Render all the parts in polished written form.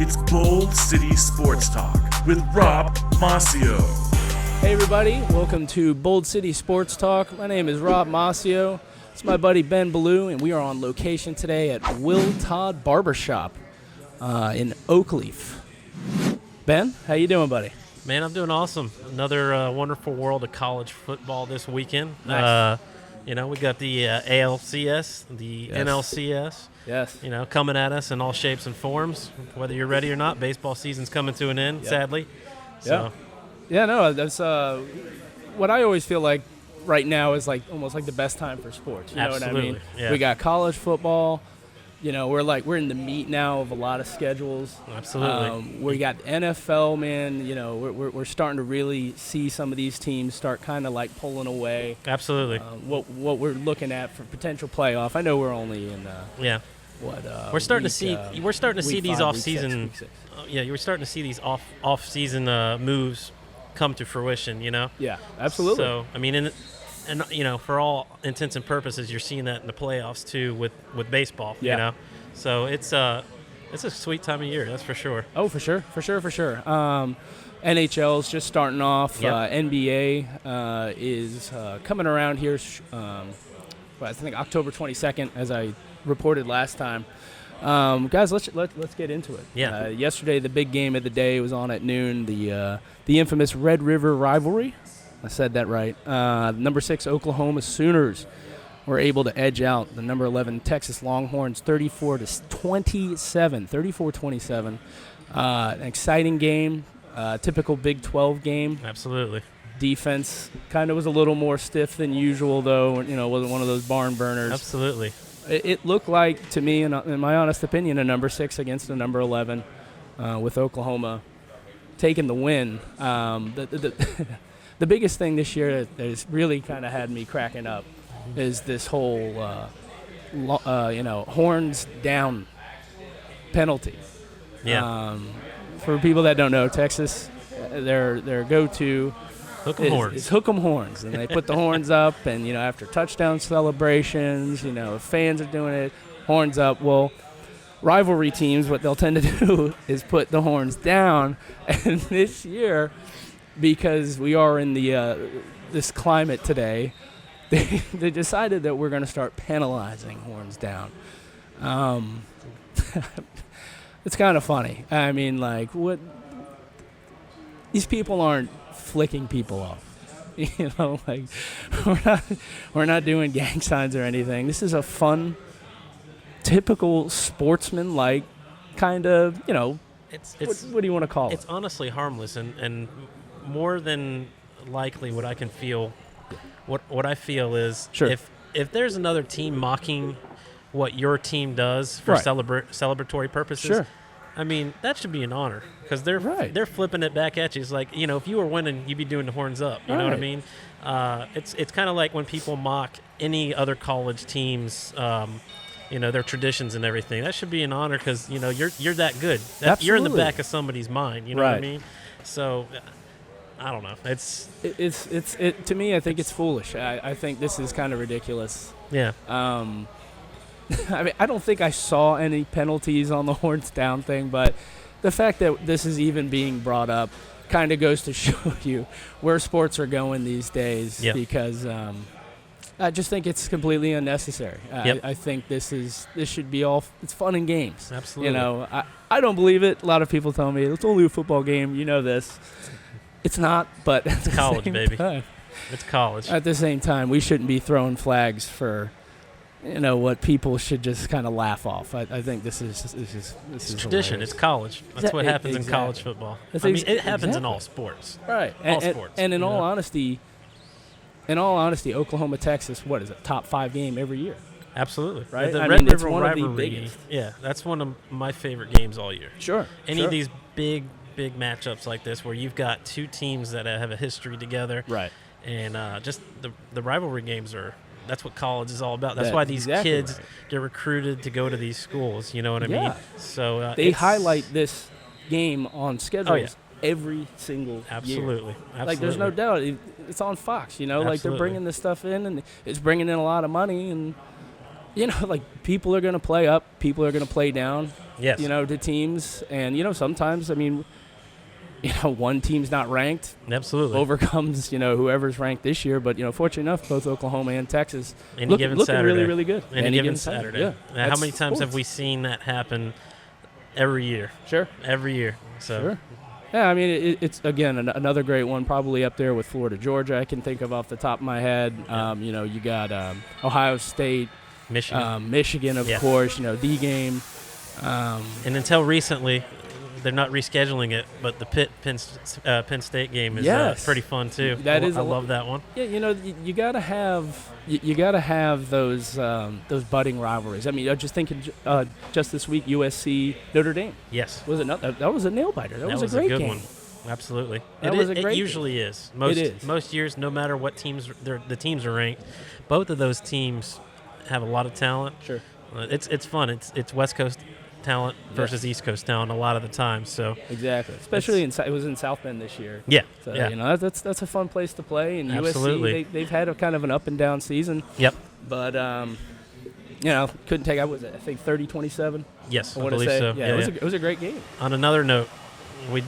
It's Bold City Sports Talk with Rob Moccio. Hey everybody, welcome to Bold City Sports Talk. My name is Rob Moccio. It's my buddy Ben Ballowe, and we are on location today at Will Todd Barber Shop in Oakleaf. Ben, how you doing, buddy? Man, I'm doing awesome. Another wonderful world of college football this weekend. Nice. We got the ALCS, the NLCS. Yes. Coming at us in all shapes and forms. Whether you're ready or not, baseball season's coming to an end, sadly. So. Yeah, no, that's what I always feel like right now is like almost like the best time for sports. You know what I mean? Yeah. We got college football. We're in the meat now of a lot of schedules. Absolutely. We got NFL, man. We're starting to really see some of these teams start kind of like pulling away. Absolutely. What we're looking at for potential playoff. I know we're only in we're starting to see these off season. You're starting to see these off season moves come to fruition. Yeah, absolutely. So I mean, and for all intents and purposes, you're seeing that in the playoffs too with baseball. Yeah. So it's a sweet time of year, that's for sure. Oh, for sure. NHL is just starting off. Yep. NBA is coming around here. I think October 22nd, as I reported last time. Guys, let's get into it. Yeah. Yesterday, the big game of the day was on at noon. The infamous Red River rivalry. I said that right. Number 6 Oklahoma Sooners were able to edge out the number 11 Texas Longhorns 34-27. An exciting game, typical Big 12 game. Absolutely. Defense kind of was a little more stiff than usual, though. Wasn't one of those barn burners. Absolutely. It looked like, to me, in my honest opinion, a number 6 against a number 11, with Oklahoma taking the win. The biggest thing this year that has really kind of had me cracking up is this whole, horns down penalty. Yeah. For people that don't know, Texas, their go-to is hook 'em horns, and they put the horns up, and after touchdown celebrations, fans are doing it, horns up. Well, rivalry teams, what they'll tend to do is put the horns down, and this year, because we are in the this climate today, they decided that we're going to start penalizing horns down. It's kind of funny. I mean, what? These people aren't flicking people off. We're not doing gang signs or anything. This is a fun, typical sportsman-like kind of, what do you want to call it? It's honestly harmless, and more than likely what I can feel, what I feel is sure. if there's another team mocking what your team does for celebratory purposes, sure. I mean, that should be an honor because they're flipping it back at you. It's like, if you were winning, you'd be doing the horns up. You know what I mean? It's kind of like when people mock any other college teams, their traditions and everything. That should be an honor because, you're that good. You're in the back of somebody's mind. You know what I mean? So, I don't know. It's to me, I think it's foolish. I think this is kind of ridiculous. Yeah. I mean, I don't think I saw any penalties on the horns down thing, but the fact that this is even being brought up kind of goes to show you where sports are going these days. Yep. Because I just think it's completely unnecessary. Yep. I think this should be it's fun and games. Absolutely. I don't believe it. A lot of people tell me it's only a football game. You know this. It's not, but it's college, baby. It's college. At the same time, we shouldn't be throwing flags for what people should just kind of laugh off. I think this is tradition. Hilarious. It's college. That's what happens in college football. It happens in all sports. Right. All sports. And in all honesty, Oklahoma, Texas, what is it? Top 5 game every year. Absolutely. Right. The Red River one rivalry. Of the biggest. Yeah, that's one of my favorite games all year. Sure. Any of these big matchups like this where you've got two teams that have a history together. Right. And just the rivalry games that's what college is all about. That's why these kids get recruited to go to these schools. You know what I mean? So they highlight this game on schedules every single year. Like, there's no doubt. It's on Fox, Like, they're bringing this stuff in, and it's bringing in a lot of money, and like people are going to play up, people are going to play down. Yes. To teams, and sometimes, I mean, one team's not ranked. Absolutely. Overcomes, whoever's ranked this year. But, fortunately enough, both Oklahoma and Texas looking Saturday. really, really good. Any given Saturday. Yeah. How many times have we seen that happen every year? Sure. Every year. So. Sure. Yeah, I mean, it's, again, another great one, probably up there with Florida, Georgia, I can think of off the top of my head. Yeah. You got Ohio State. Michigan. Of course, the game. And until recently, they're not rescheduling it, but the Penn State game is pretty fun too. I love that one. Yeah, you gotta have those budding rivalries. I mean, I'm just thinking, just this week, USC Notre Dame. Yes, that was a nail biter. That was a great good game. One. Absolutely, it usually is. Most years, no matter what teams the teams are ranked, both of those teams have a lot of talent. Sure, it's fun. It's West Coast talent versus East Coast talent a lot of the time. So exactly, especially it was in South Bend this year. Yeah, so, that's a fun place to play. And Absolutely. USC they've had a kind of an up and down season. Yep. But couldn't take. I think 30-27. Yes, I believe so. Yeah, it was a great game. On another note, we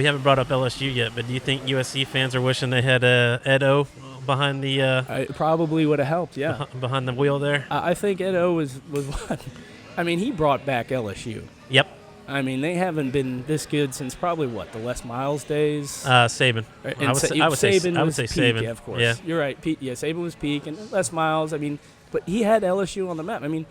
haven't brought up LSU yet, but do you think USC fans are wishing they had Ed O behind the? It probably would have helped. Yeah, behind the wheel there. I think Ed O was one. I mean, he brought back LSU. Yep. I mean, they haven't been this good since probably the Les Miles days. Saban. I would say Saban. Yeah, of course. Yeah. You're right. Saban was peak, and Les Miles. I mean, but he had LSU on the map. I mean,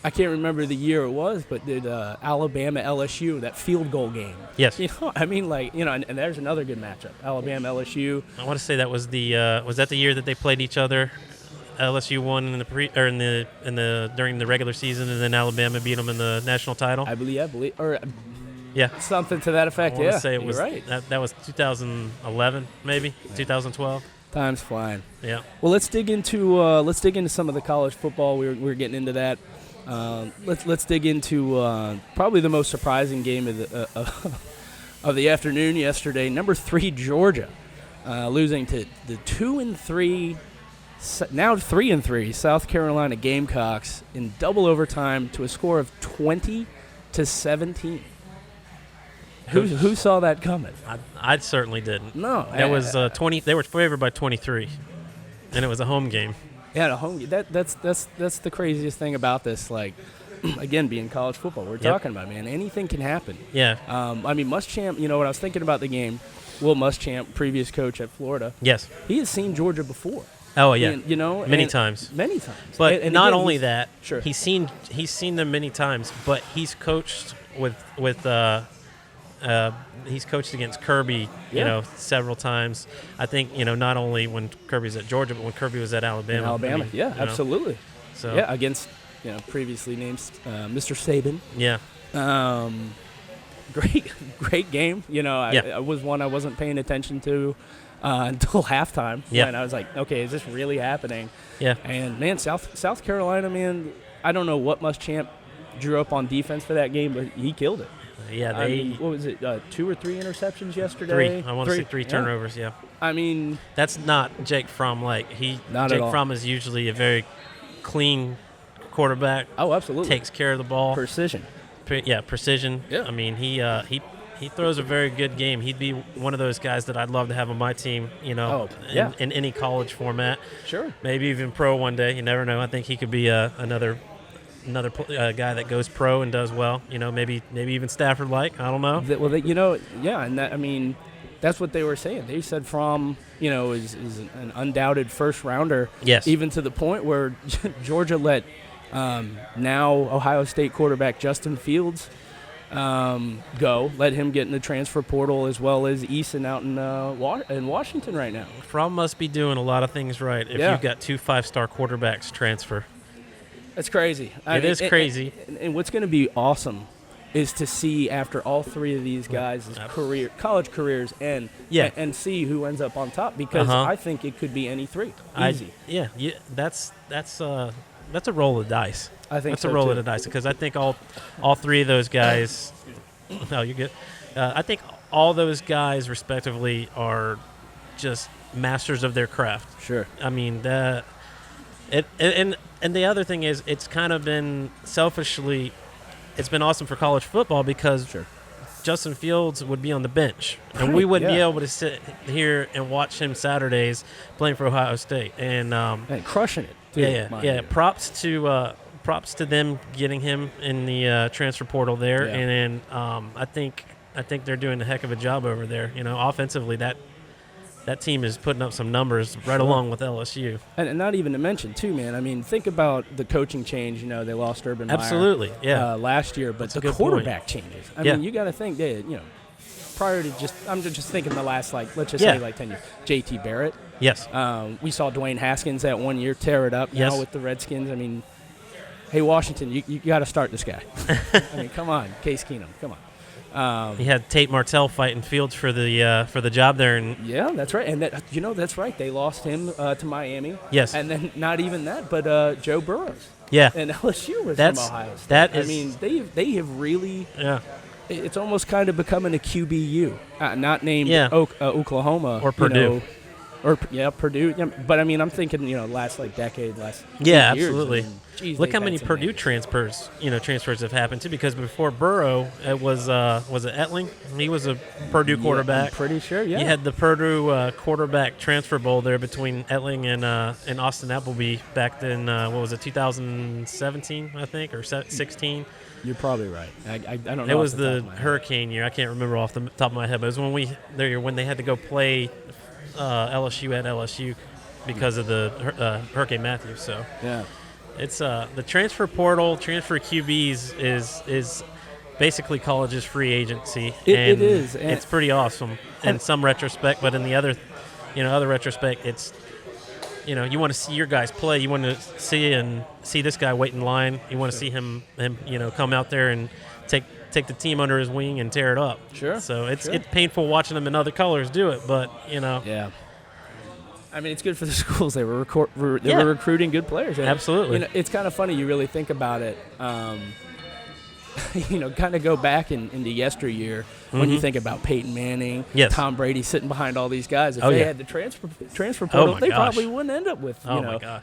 I can't remember the year it was, but did Alabama LSU, that field goal game? Yes. I mean, and there's another good matchup. Alabama LSU. I want to say that was was that the year that they played each other? LSU won in the during the regular season, and then Alabama beat them in the national title. I believe, or yeah, something to that effect. I want to say it was right. That was 2011, maybe 2012. Time's flying. Yeah. Well, let's dig into some of the college football. We're getting into that. Let's dig into probably the most surprising game of the afternoon yesterday. Number 3 Georgia losing to the 2-3. Now 3-3 South Carolina Gamecocks in double overtime to a score of 20-17. Who saw that coming? I certainly didn't. No, that was 20. They were favored by 23, and it was a home game. Yeah, the home. That's the craziest thing about this. Like, again, being college football, we're talking about, man. Anything can happen. Yeah. I mean, Muschamp. What I was thinking about the game. Will Muschamp, previous coach at Florida. Yes. He has seen Georgia before. Oh yeah, many times. Many times. But and not only that, sure. he's seen them many times. But he's coached he's coached against Kirby, several times. I think not only when Kirby's at Georgia, but when Kirby was at Alabama. Absolutely. So against previously named Mr. Saban. Yeah. Great game. I was one I wasn't paying attention to. Until halftime, and I was like, "Okay, is this really happening?" Yeah. And man, South Carolina, man, I don't know what Muschamp drew up on defense for that game, but he killed it. Yeah, what was it? 2 or 3 interceptions yesterday. 3. I want to say 3 turnovers. Yeah. I mean, that's not Jake Fromm. Jake Fromm is usually a very clean quarterback. Oh, absolutely. Takes care of the ball. Precision. Precision. Yeah. I mean, he throws a very good game. He'd be one of those guys that I'd love to have on my team, in any college format. Sure. Maybe even pro one day. You never know. I think he could be another guy that goes pro and does well. Maybe even Stafford-like. I don't know. And that, I mean, that's what they were saying. They said Fromm, is an undoubted first-rounder. Yes. Even to the point where Georgia let now Ohio State quarterback Justin Fields go, let him get in the transfer portal, as well as Eason out in Washington right now. Fromm must be doing a lot of things right if you've got 2 5-star quarterbacks transfer. That's crazy. It is crazy. And what's going to be awesome is to see after all 3 of these guys' college careers end, and see who ends up on top, because I think it could be any 3. Easy. That's a roll of dice. I think that's a roll of the dice, because I think all 3 of those guys. No, you're good. I think all those guys, respectively, are just masters of their craft. Sure. I mean, And the other thing is, it's kind of been selfishly, it's been awesome for college football because Justin Fields would be on the bench, and we wouldn't be able to sit here and watch him Saturdays playing for Ohio State and crushing it. Too, Props to them getting him in the transfer portal there, and then I think they're doing a heck of a job over there. Offensively, that team is putting up some numbers right along with LSU. And not even to mention, too, man. I mean, think about the coaching change. They lost Urban Meyer. Absolutely, last year, but the quarterback changes. I mean, you got to think that, prior to I'm just thinking the last, let's just say 10 years. J.T. Barrett. Yes. We saw Dwayne Haskins that 1 year tear it up now with the Redskins. I mean, hey, Washington, you got to start this guy. I mean, come on, Case Keenum, come on. He had Tate Martell fighting Fields for the job there, and that's right. And that's right. They lost him to Miami. Yes, and then not even that, but Joe Burrows. Yeah, and LSU was from Ohio State. I mean, they have really. Yeah. It's almost kind of becoming a QBU, not named Oklahoma or Purdue. Purdue. Yeah, but I mean, I'm thinking, last decade, years, absolutely. Look how many Purdue transfers have happened too. Because before Burrow, it was it Etling? He was a Purdue quarterback. I'm pretty sure. Yeah. You had the Purdue quarterback transfer bowl there between Etling and Austin Appleby back then. What was it, 2017, I think, or 16? You're probably right. I don't know. It was the hurricane year. I can't remember off the top of my head, but it was when they had to go play LSU at LSU because of the Hurricane Matthew. So it's the transfer portal, transfer QBs is basically college's free agency. It is. And it's pretty awesome in some retrospect, but in the other retrospect, it's you want to see your guys play. You want to see this guy wait in line. You want to see him come out there and take the team under his wing and tear it up. Sure. So it's painful watching them in other colors do it, but Yeah. I mean, it's good for the schools. They were recruiting good players. And, absolutely. It's kind of funny. You really think about it. Kind of go back into yesteryear when you think about Peyton Manning, Tom Brady sitting behind all these guys. If they had the transfer portal, they probably wouldn't end up with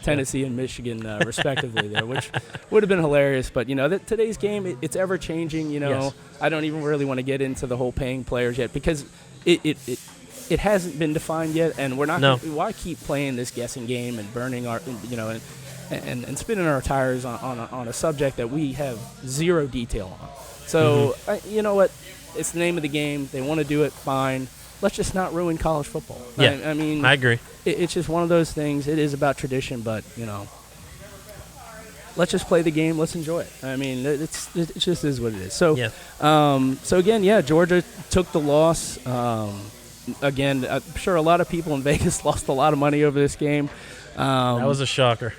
Tennessee and Michigan respectively there, which would have been hilarious. But today's game, it's ever changing. I don't even really want to get into the whole paying players yet because it hasn't been defined yet, and we're not. Why keep playing this guessing game and burning our and spinning our tires on a subject that we have zero detail on. So, you know what? It's the name of the game. They want to do it, fine. Let's just not ruin college football. Yeah, I mean, I agree. It's just one of those things. It is about tradition, but, let's just play the game. Let's enjoy it. I mean, it just is what it is. So, again, Georgia took the loss. Again, I'm sure a lot of people in Vegas lost a lot of money over this game. That was a shocker.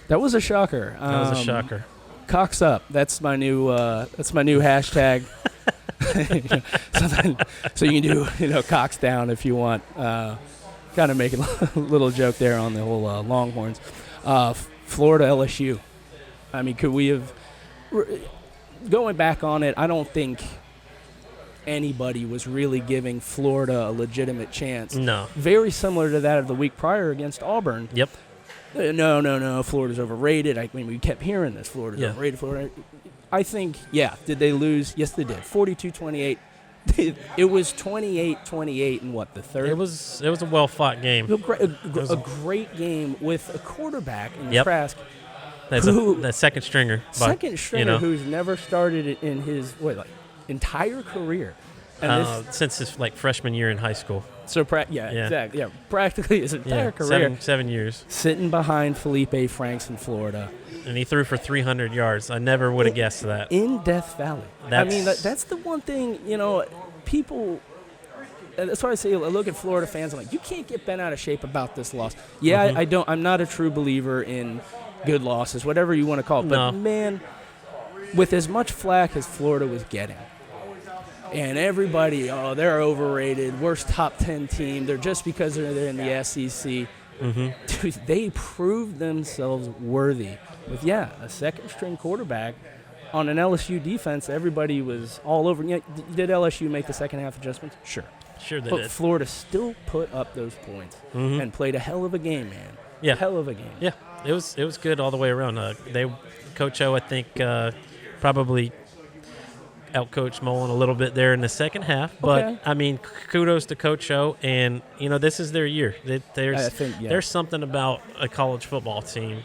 Cox up. That's my new hashtag. So you can do Cox down if you want. Kind of making a little joke there on the whole Longhorns. Florida LSU. I mean, could we have going back on it? I don't think anybody was really giving Florida a legitimate chance. No. Very similar to that of the week prior against Auburn. Yep. No, Florida's overrated. I mean, we kept hearing this. Florida's overrated. Florida. I think, did they lose? Yes, they did. 42-28. It was 28-28 in the third? It was a well-fought game. A great game with a quarterback in Nebraska. That second stringer. Who's never started in his entire career. And since his freshman year in high school. So exactly. Yeah, practically his entire career. 7 years. Sitting behind Felipe Franks in Florida. And he threw for 300 yards. I never would have guessed that. In Death Valley. That's the one thing, people. That's why I say I look at Florida fans. I'm like, you can't get bent out of shape about this loss. Yeah, I don't. I'm not a true believer in good losses, whatever you want to call it. But man, with as much flack as Florida was getting, and everybody, they're overrated, worst top 10 team. They're just because they're in the SEC. Dude, they proved themselves worthy with a second string quarterback on an LSU defense. Everybody was all over. Did LSU make the second half adjustments? Sure they did. But Florida still put up those points and played a hell of a game, man. Yeah, hell of a game. Yeah, it was good all the way around. Coach O, I think, probably outcoached Mullen a little bit there in the second half. But, Okay. I mean, kudos to Coach O. And, this is their year. There's something about a college football team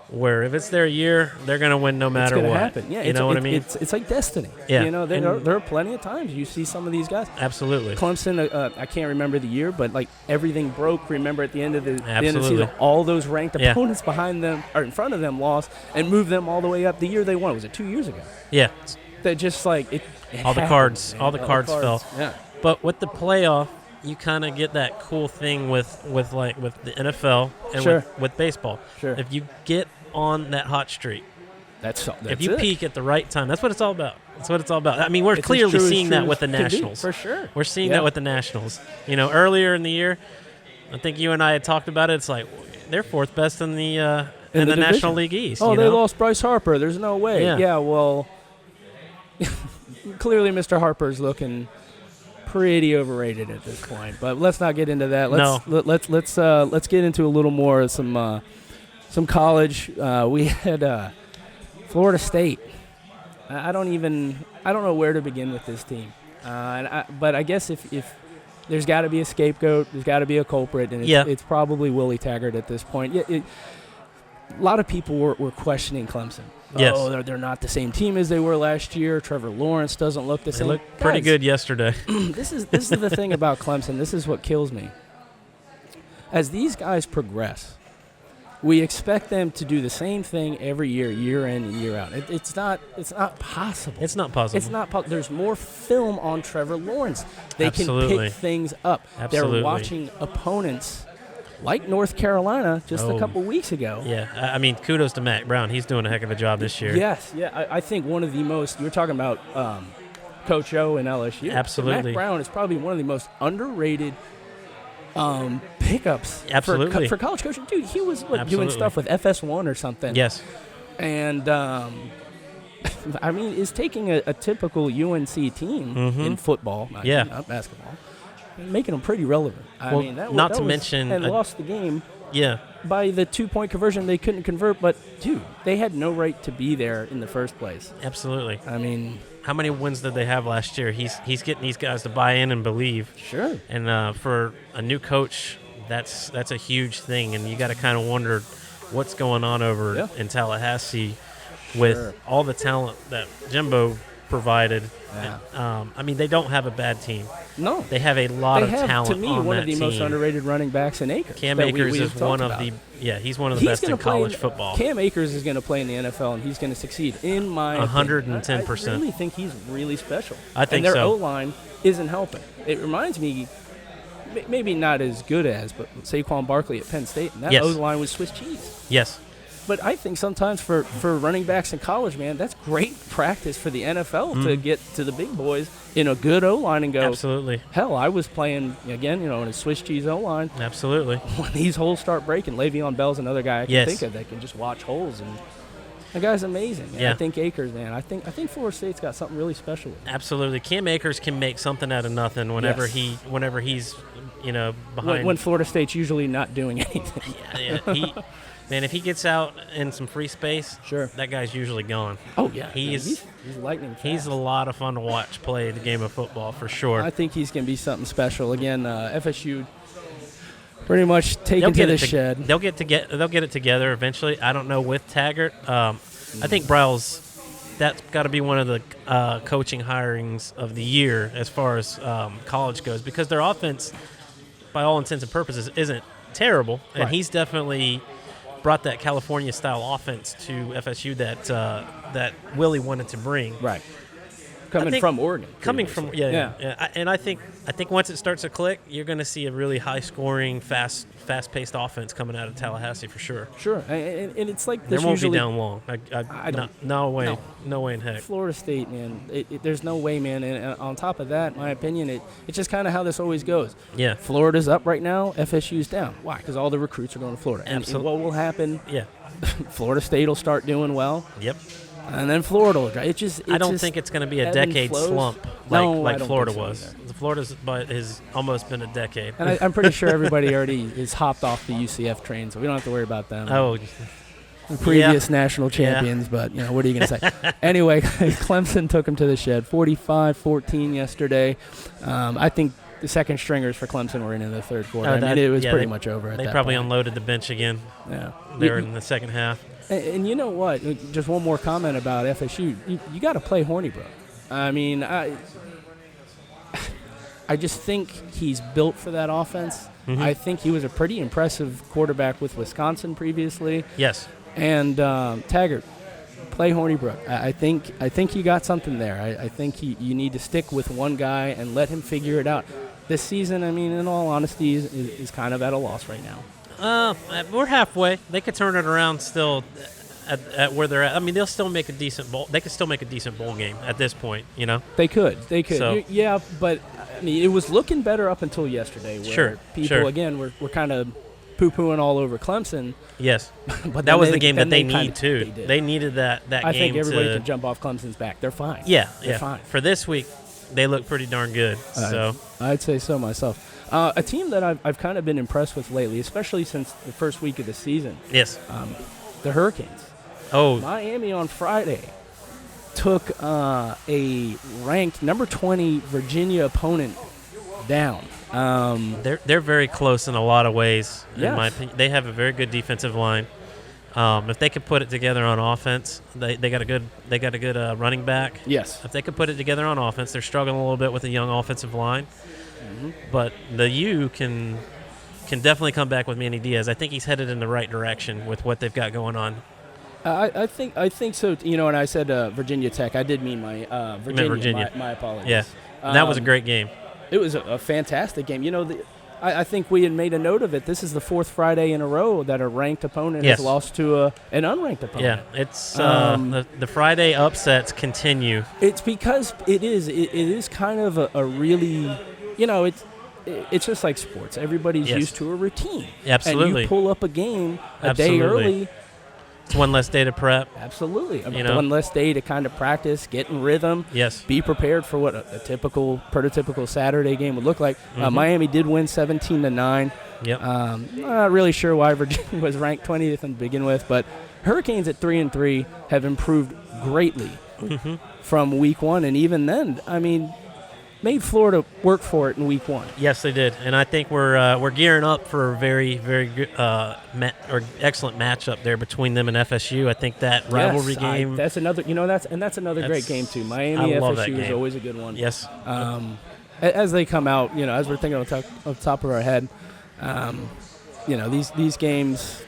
where if it's their year, they're going to win no matter what. It's going to happen. Yeah, you know what I mean? It's like destiny. Yeah. There are plenty of times you see some of these guys. Absolutely. Clemson, I can't remember the year, but like everything broke. Remember at the end of the season, all those ranked opponents behind them or in front of them lost and moved them all the way up the year they won. Was it 2 years ago? Yeah. That just like it all the cards fell. Yeah. But with the playoff, you kind of get that cool thing with the NFL and with baseball. Sure. If you get on that hot streak, that's if you it. peak at the right time, that's what it's all about. That's what it's all about. I mean, we're clearly seeing that with the Nationals. For sure. We're seeing that with the Nationals. Earlier in the year, I think you and I had talked about it. It's like they're fourth best in the National League East. Oh, they lost Bryce Harper. There's no way. Yeah, well, clearly Mr. Harper's looking pretty overrated at this point. But let's not get into that. Let's get into a little more of some college. We had Florida State. I don't know where to begin with this team. But I guess if there's got to be a scapegoat, there's got to be a culprit, and it's probably Willie Taggart at this point. A lot of people were questioning Clemson. Yes. Oh, they're not the same team as they were last year. Trevor Lawrence doesn't look the same. They looked pretty good yesterday. This is the thing about Clemson. This is what kills me. As these guys progress, we expect them to do the same thing every year in and year out. It's not possible. It's not possible. It's not possible. There's more film on Trevor Lawrence. They Absolutely. can pick things up. Absolutely. They're watching opponents like North Carolina just a couple weeks ago. Yeah, I mean, kudos to Matt Brown. He's doing a heck of a job this year. Yes, yeah. I think one of the most – you were talking about Coach O and LSU. Absolutely. Matt Brown is probably one of the most underrated pickups Absolutely. for college coaching. Dude, he was doing stuff with FS1 or something. Yes. And, I mean, is taking a typical UNC team in football, not basketball, and making them pretty relevant. And lost the game by the 2-point conversion they couldn't convert. But, dude, they had no right to be there in the first place. Absolutely. I mean, how many wins did they have last year? He's getting these guys to buy in and believe. Sure. And for a new coach, that's a huge thing. And you got to kind of wonder what's going on over in Tallahassee with all the talent that Jimbo provided. Yeah. I mean, they don't have a bad team. No. They have a lot of talent to me, on one that of the team. most underrated running backs in Akers. Cam Akers is one of the he's one of the best in college football. Cam Akers is going to play in the NFL, and he's going to succeed, in my 110%. I really think he's really special. I think and their so. O-line isn't helping. It reminds me, maybe not as good as, but Saquon Barkley at Penn State, and that O-line was Swiss cheese. Yes. But I think sometimes for running backs in college, man, that's great practice for the NFL to get to the big boys in a good O-line and go, absolutely. Hell, I was playing, again, in a Swiss cheese O-line. Absolutely. When these holes start breaking, Le'Veon Bell's another guy I can think of that can just watch holes. And the guy's amazing. Yeah. I think Akers, man. I think Florida State's got something really special with him. Absolutely. Cam Akers can make something out of nothing whenever he's behind. When Florida State's usually not doing anything. Man, if he gets out in some free space, that guy's usually gone. Oh, yeah. He's lightning fast. He's a lot of fun to watch play the game of football, for sure. I think he's going to be something special. Again, FSU pretty much taken to the shed. They'll get it together eventually. I don't know with Taggart. I think Bryles, that's got to be one of the coaching hirings of the year as far as college goes, because their offense, by all intents and purposes, isn't terrible. And he's definitely brought that California-style offense to FSU that Willie wanted to bring. Right. From Oregon. And I think once it starts to click, you're going to see a really high-scoring, fast-paced offense coming out of Tallahassee for sure. Sure, and it's like this. There won't be down long. No way in heck. Florida State, man. There's no way, man. And on top of that, in my opinion, it's just kind of how this always goes. Yeah. Florida's up right now. FSU's down. Why? Because all the recruits are going to Florida. And what will happen? Yeah. Florida State will start doing well. Yep. And then Florida will drop. I don't think it's going to be a decade slump like Florida was. Florida's has almost been a decade. And I'm pretty sure everybody already is hopped off the UCF train, so we don't have to worry about them. Oh, previous national champions, but what are you going to say? Anyway, Clemson took them to the shed, 45-14 yesterday. I think the second stringers for Clemson were in the third quarter. It was pretty much over at that point. They probably unloaded the bench again. Yeah, they were in the second half. And you know what? Just one more comment about FSU. You got to play Hornibrook. I mean, I just think he's built for that offense. Mm-hmm. I think he was a pretty impressive quarterback with Wisconsin previously. Yes. And Taggart, play Hornibrook. I think you got something there. I think you need to stick with one guy and let him figure it out. This season, I mean, in all honesty, is kind of at a loss right now. We're halfway. They could turn it around still at where they're at. I mean, they'll still make a decent bowl. They could still make a decent bowl game at this point. They could. So, yeah, but I mean, it was looking better up until yesterday. Where people again were kind of poo-pooing all over Clemson. Yes, but that was the game that they need too. They needed that game. I think everybody can jump off Clemson's back. They're fine. Yeah, they're fine. For this week, they look pretty darn good. So I'd say so myself. A team that I've kind of been impressed with lately, especially since the first week of the season. Yes. The Hurricanes. Oh. Miami on Friday took a ranked number 20 Virginia opponent down. They're very close in a lot of ways, in my opinion. They have a very good defensive line. If they could put it together on offense, they got a good running back. Yes. If they could put it together on offense, they're struggling a little bit with a young offensive line. Mm-hmm. But the U can definitely come back with Manny Diaz. I think he's headed in the right direction with what they've got going on. I think so. And I said Virginia Tech. I did mean my Virginia. My apologies. Yeah, that was a great game. It was a fantastic game. I think we had made a note of it. This is the fourth Friday in a row that a ranked opponent has lost to an unranked opponent. Yeah, it's the Friday upsets continue. It's because it is kind of a really, it's just like sports. Everybody's used to a routine. Absolutely. And you pull up a game a day early. It's one less day to prep. Absolutely. One less day to kind of practice, get in rhythm. Yes. Be prepared for what a prototypical Saturday game would look like. Mm-hmm. Miami did win 17-9. Yep. Not really sure why Virginia was ranked 20th to begin with, but Hurricanes at 3-3 have improved greatly from week one, and even then, I mean, made Florida work for it in week one. Yes, they did, and I think we're gearing up for a very, very good excellent matchup there between them and FSU. I think that rivalry game. That's another. That's another great game too. Miami FSU is always a good one. Yes. As they come out, as we're thinking on the top of our head, these games,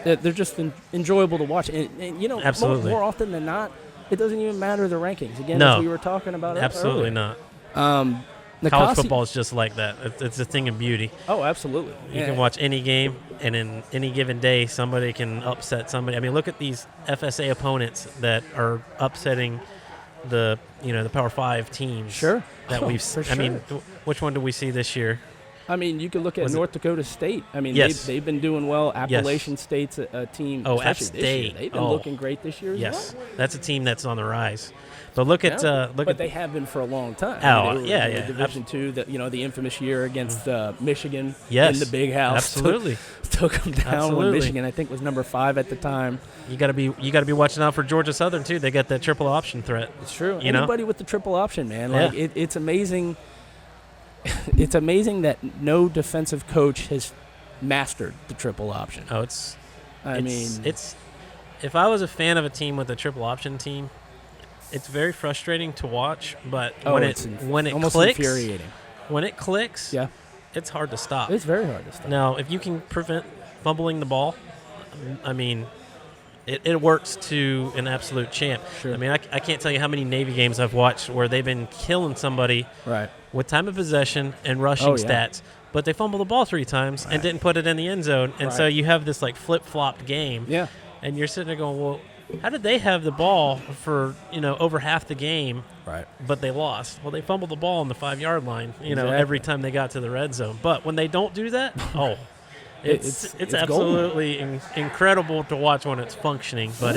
they're just enjoyable to watch, and absolutely. More often than not, it doesn't even matter the rankings. Again, as we were talking about absolutely earlier. not. College football is just like that. It's a thing of beauty. Oh, absolutely. You can watch any game, and in any given day, somebody can upset somebody. I mean, look at these FSA opponents that are upsetting the Power 5 teams. Sure. That I mean, which one do we see this year? I mean, you could look at North Dakota State. I mean, they've been doing well. Appalachian State's a team. Oh, App State. They've been looking great this year as well. That's a team that's on the rise. But look at but they have been for a long time. Oh, Division II, the infamous year against Michigan in the Big House. Absolutely. Took them down when Michigan, I think, was number 5 at the time. You got to be watching out for Georgia Southern too. They got that triple option threat. It's true. Anybody with the triple option, man. Yeah. Like it's amazing. It's amazing that no defensive coach has mastered the triple option. Oh, if I was a fan of a team with a triple option team, it's very frustrating to watch, but when it almost clicks, infuriating. When it clicks, it's hard to stop. It's very hard to stop. Now, if you can prevent fumbling the ball, I mean, it works to an absolute champ. Sure. I mean, I can't tell you how many Navy games I've watched where they've been killing somebody with time of possession and rushing stats, but they fumbled the ball 3 times and didn't put it in the end zone, and so you have this like flip-flopped game. Yeah. And you're sitting there going, well, how did they have the ball for over half the game, but they lost? Well, they fumbled the ball on the 5-yard line, every time they got to the red zone. But when they don't do that, it's absolutely incredible to watch when it's functioning. But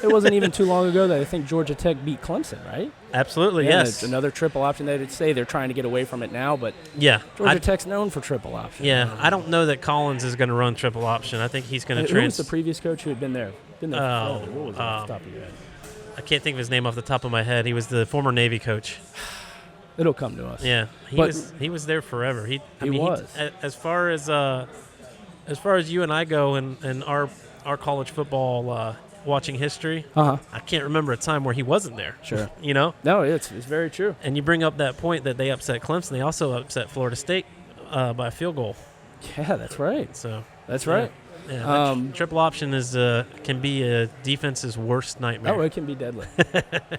It wasn't even too long ago that I think Georgia Tech beat Clemson, right? Absolutely, yeah, yes. It's another triple option. They'd say they're trying to get away from it now, but Georgia Tech's known for triple option. Yeah, I don't know that Collins is going to run triple option. I think he's going to Who was the previous coach who had been there? What was off the top of your head? I can't think of his name off the top of my head. He was the former Navy coach. It'll come to us. Yeah, he was there forever. He was. As far as you and I go in our college football watching history, I can't remember a time where he wasn't there. Sure. No, it's very true. And you bring up that point that they upset Clemson. They also upset Florida State by a field goal. Yeah, that's right. So that's right. Yeah, triple option can be a defense's worst nightmare. Oh, it can be deadly.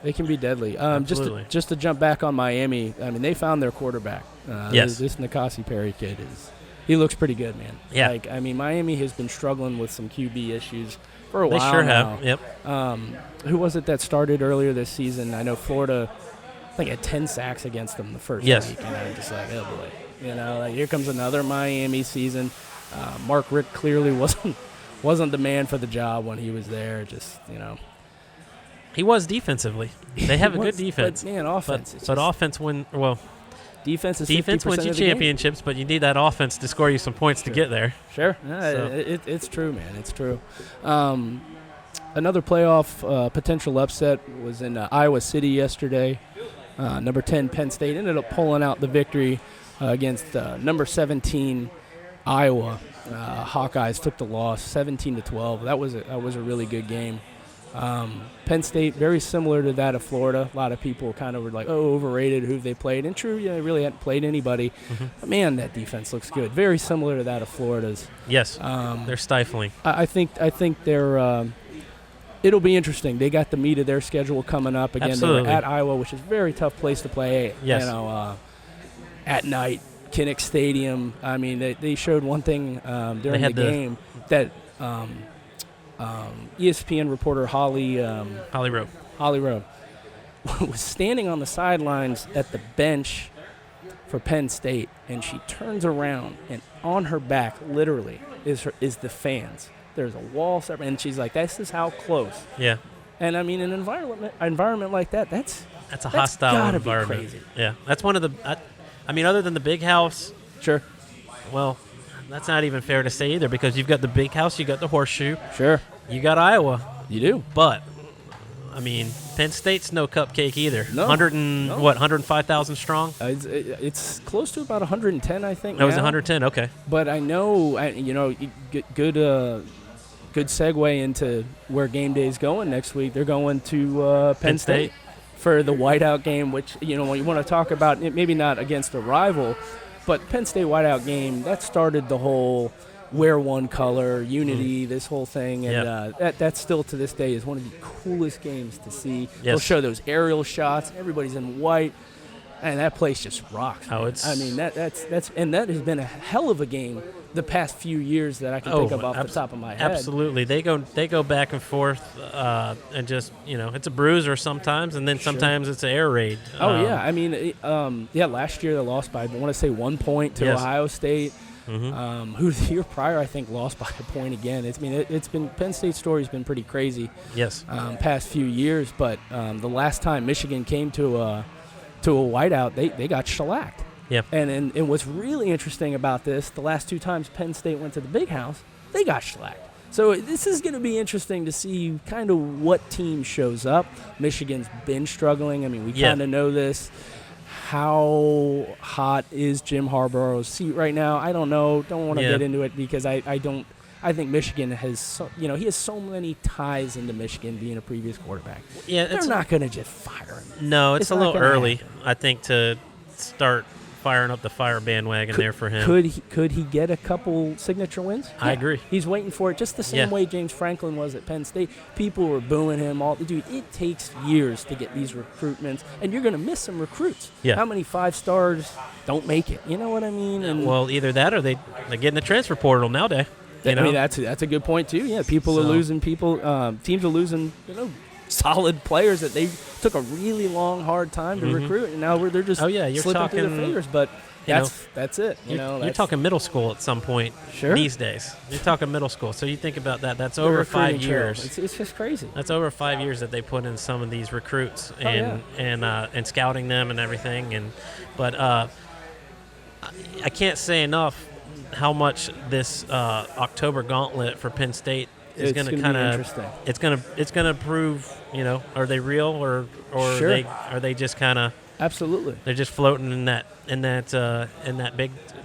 It can be deadly. Absolutely. Just to jump back on Miami, I mean, they found their quarterback. Yes. This Nakasi Perry kid he looks pretty good, man. Yeah. Miami has been struggling with some QB issues for a while now. They sure now. have. Yep. Who was it that started earlier this season? I know Florida, I think, had 10 sacks against them the first week. And I'm just like, oh, boy. Here comes another Miami season. Mark Richt clearly wasn't the man for the job when he was there. Just he was defensively. They have a good defense. But man, offense. But offense defense is defense wins you championships, but you need that offense to score you some points to get there. Sure, it's true, man. It's true. Another playoff potential upset was in Iowa City yesterday. Number 10 Penn State ended up pulling out the victory against number 17 Iowa. Hawkeyes took the loss 17-12. That was a really good game. Penn State, very similar to that of Florida. A lot of people kind of were like, oh, overrated who they played. And true, they really hadn't played anybody. Mm-hmm. But, man, that defense looks good. Very similar to that of Florida's. Yes, they're stifling. I think they're it'll be interesting. They got the meat of their schedule coming up. Again, Absolutely. They were at Iowa, which is a very tough place to play. Yes. At night, Kinnick Stadium. I mean, they showed one thing during the game that ESPN reporter Holly Rowe was standing on the sidelines at the bench for Penn State, and she turns around, and on her back, literally, is the fans. There's a wall separate, and she's like, "This is how close." Yeah. And I mean, an environment like that, that's a hostile environment. Be crazy. Yeah, that's one of the. Other than the big house. Sure. Well, that's not even fair to say either, because you've got the big house, you got the horseshoe. Sure. You got Iowa. You do. But, Penn State's no cupcake either. No. 105,000 strong? It's close to about 110, I think. That was 110, okay. But I know, good segue into where game day is going next week. They're going to Penn State for the whiteout game, which, when you want to talk about, maybe not against a rival, but Penn State whiteout game, that started the whole wear one color, unity, this whole thing. And that still to this day is one of the coolest games to see. Yes. They'll show those aerial shots. Everybody's in white. And that place just rocks. Oh, that's and that has been a hell of a game the past few years that I can think of off the top of my head. Absolutely, they go back and forth, and just it's a bruiser sometimes, and then sometimes it's an air raid. Last year they lost by, I want to say, 1 point to Ohio State. Mm-hmm. Who the year prior I think lost by a point again. It's been Penn State's story's been pretty crazy. Yes. Past few years, but the last time Michigan came to a whiteout, they got shellacked. Yeah. And what's really interesting about this, the last two times Penn State went to the Big House, they got shellacked. So this is going to be interesting to see kind of what team shows up. Michigan's been struggling. we kind of know this. How hot is Jim Harbaugh's seat right now? I don't know. Don't want to get into it because I think Michigan has he has so many ties into Michigan being a previous quarterback. Yeah, they're not going to just fire him. No, it's a little early, I think, to start firing up the fire bandwagon there for him. Could he get a couple signature wins? I agree. He's waiting for it just the same way James Franklin was at Penn State. People were booing him. Dude, it takes years to get these recruitments, and you're going to miss some recruits. Yeah. How many 5-stars don't make it? You know what I mean? And well, either that or they get in the transfer portal nowadays. That's a good point too. Yeah, people are losing people. Teams are losing. Solid players that they took a really long, hard time to recruit, and now they're just slipping through the fingers. But That's it. You're talking middle school at some point these days. You're talking middle school. So you think about that. That's over 5 years. It's just crazy. That's over 5 years that they put in some of these recruits and scouting them and everything. But I can't say enough how much this October gauntlet for Penn State is going to kind of it's going to prove, are they real or are they just kind of absolutely, they're just floating in that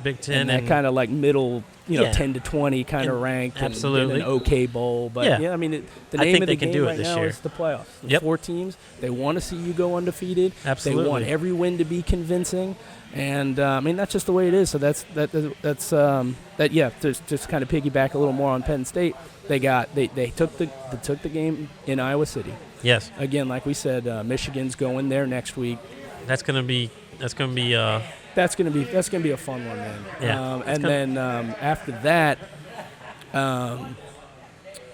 Big Ten and that kind of like middle 10 to 20 kind of ranked, absolutely, and an okay bowl, but I mean the name of the game right now is the playoffs. The 4 teams, they want to see you go undefeated. Absolutely, they want every win to be convincing. And I mean that's just the way it is. So that's just kind of piggyback a little more on Penn State. They took the game in Iowa City. Yes. Again, like we said, Michigan's going there next week. That's gonna be a fun one, man. Yeah. Then after that,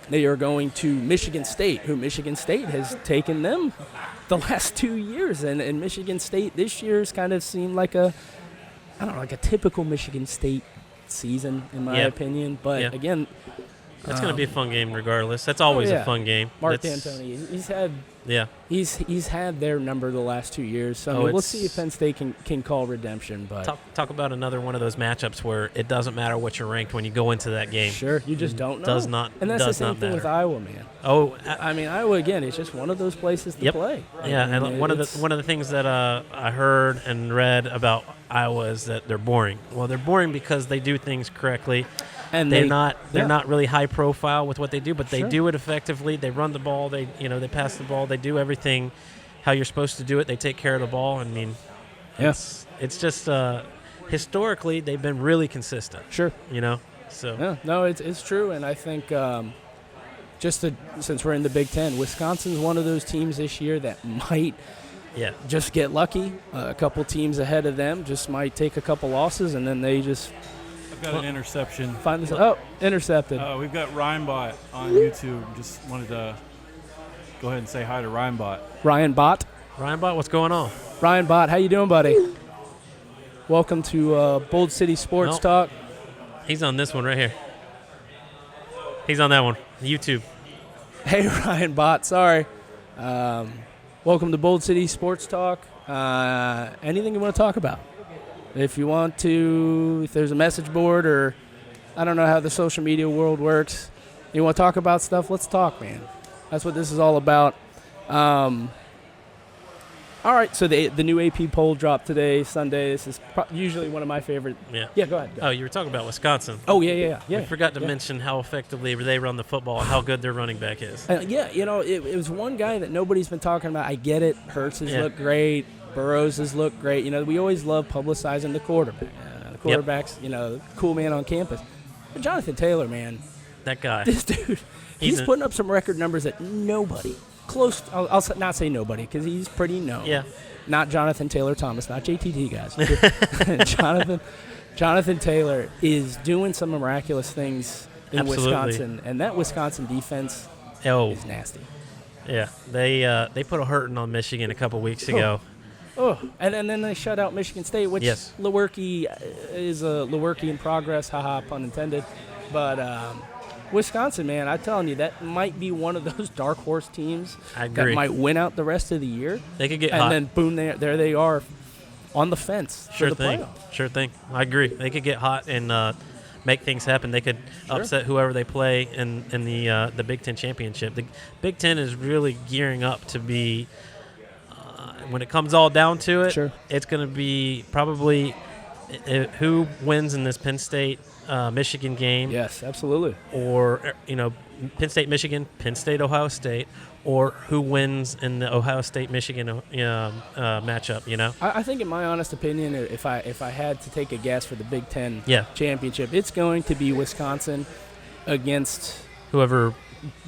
they are going to Michigan State, who Michigan State has taken them the last 2 years, and Michigan State this year has kind of seemed like a typical Michigan State season in my opinion. But again, it's going to be a fun game regardless. That's always a fun game. Mark D'Antoni, he's had their number the last 2 years. So we'll see if Penn State can call redemption. But talk about another one of those matchups where it doesn't matter what you're ranked when you go into that game. Sure, you just don't know. And that's the same thing with Iowa, man. I mean Iowa again. It's just one of those places to play. Yeah, and one of the things that I heard and read about Iowa is that they're boring. Well, they're boring because they do things correctly. And they're not really high profile with what they do, but they do it effectively. They run the ball, they pass the ball, they do everything how you're supposed to do it. They take care of the ball. I mean, it's just historically they've been really consistent. Sure, So it's true, and I think since we're in the Big Ten, Wisconsin's one of those teams this year that might just get lucky. A couple teams ahead of them just might take a couple losses, and then they just. I've got an interception. Intercepted. We've got Ryanbot on YouTube. Just wanted to go ahead and say hi to Ryanbot. Ryanbot, what's going on? Ryanbot, how you doing, buddy? Welcome to Bold City Sports Talk. He's on this one right here. He's on that one. YouTube. Hey, Ryanbot. Sorry. Welcome to Bold City Sports Talk. Anything you want to talk about? If you want to, if there's a message board or I don't know how the social media world works, you want to talk about stuff, let's talk, man. That's what this is all about. All right, so the new AP poll dropped today, Sunday. This is usually one of my favorite. Yeah, go ahead. Oh, you were talking about Wisconsin. Oh, yeah. We forgot to mention how effectively they run the football and how good their running back is. It was one guy that nobody's been talking about. I get it. Hurts has looked great. Burrows has looked great. We always love publicizing the quarterback. The quarterback's, cool man on campus. But Jonathan Taylor, man. That guy. This dude, he's putting up some record numbers that nobody, I'll not say nobody because he's pretty known. Yeah. Not Jonathan Taylor Thomas, not JTT, guys. Jonathan Taylor is doing some miraculous things in Wisconsin, and that Wisconsin defense is nasty. Yeah, they put a hurting on Michigan a couple weeks ago. And then they shut out Michigan State, which Lewerke is a Lewerke in progress, haha, pun intended. But Wisconsin, man, I'm telling you, that might be one of those dark horse teams that might win out the rest of the year. They could get hot. And then, boom, there they are on the fence for the playoffs. Sure thing. I agree. They could get hot and make things happen. They could upset whoever they play in the Big Ten championship. The Big Ten is really gearing up to be when it comes all down to it, it's going to be probably who wins in this Penn State Michigan game. Yes, absolutely. Or Penn State Michigan, Penn State Ohio State, or who wins in the Ohio State Michigan matchup. I think, in my honest opinion, if I had to take a guess for the Big Ten championship, it's going to be Wisconsin against whoever.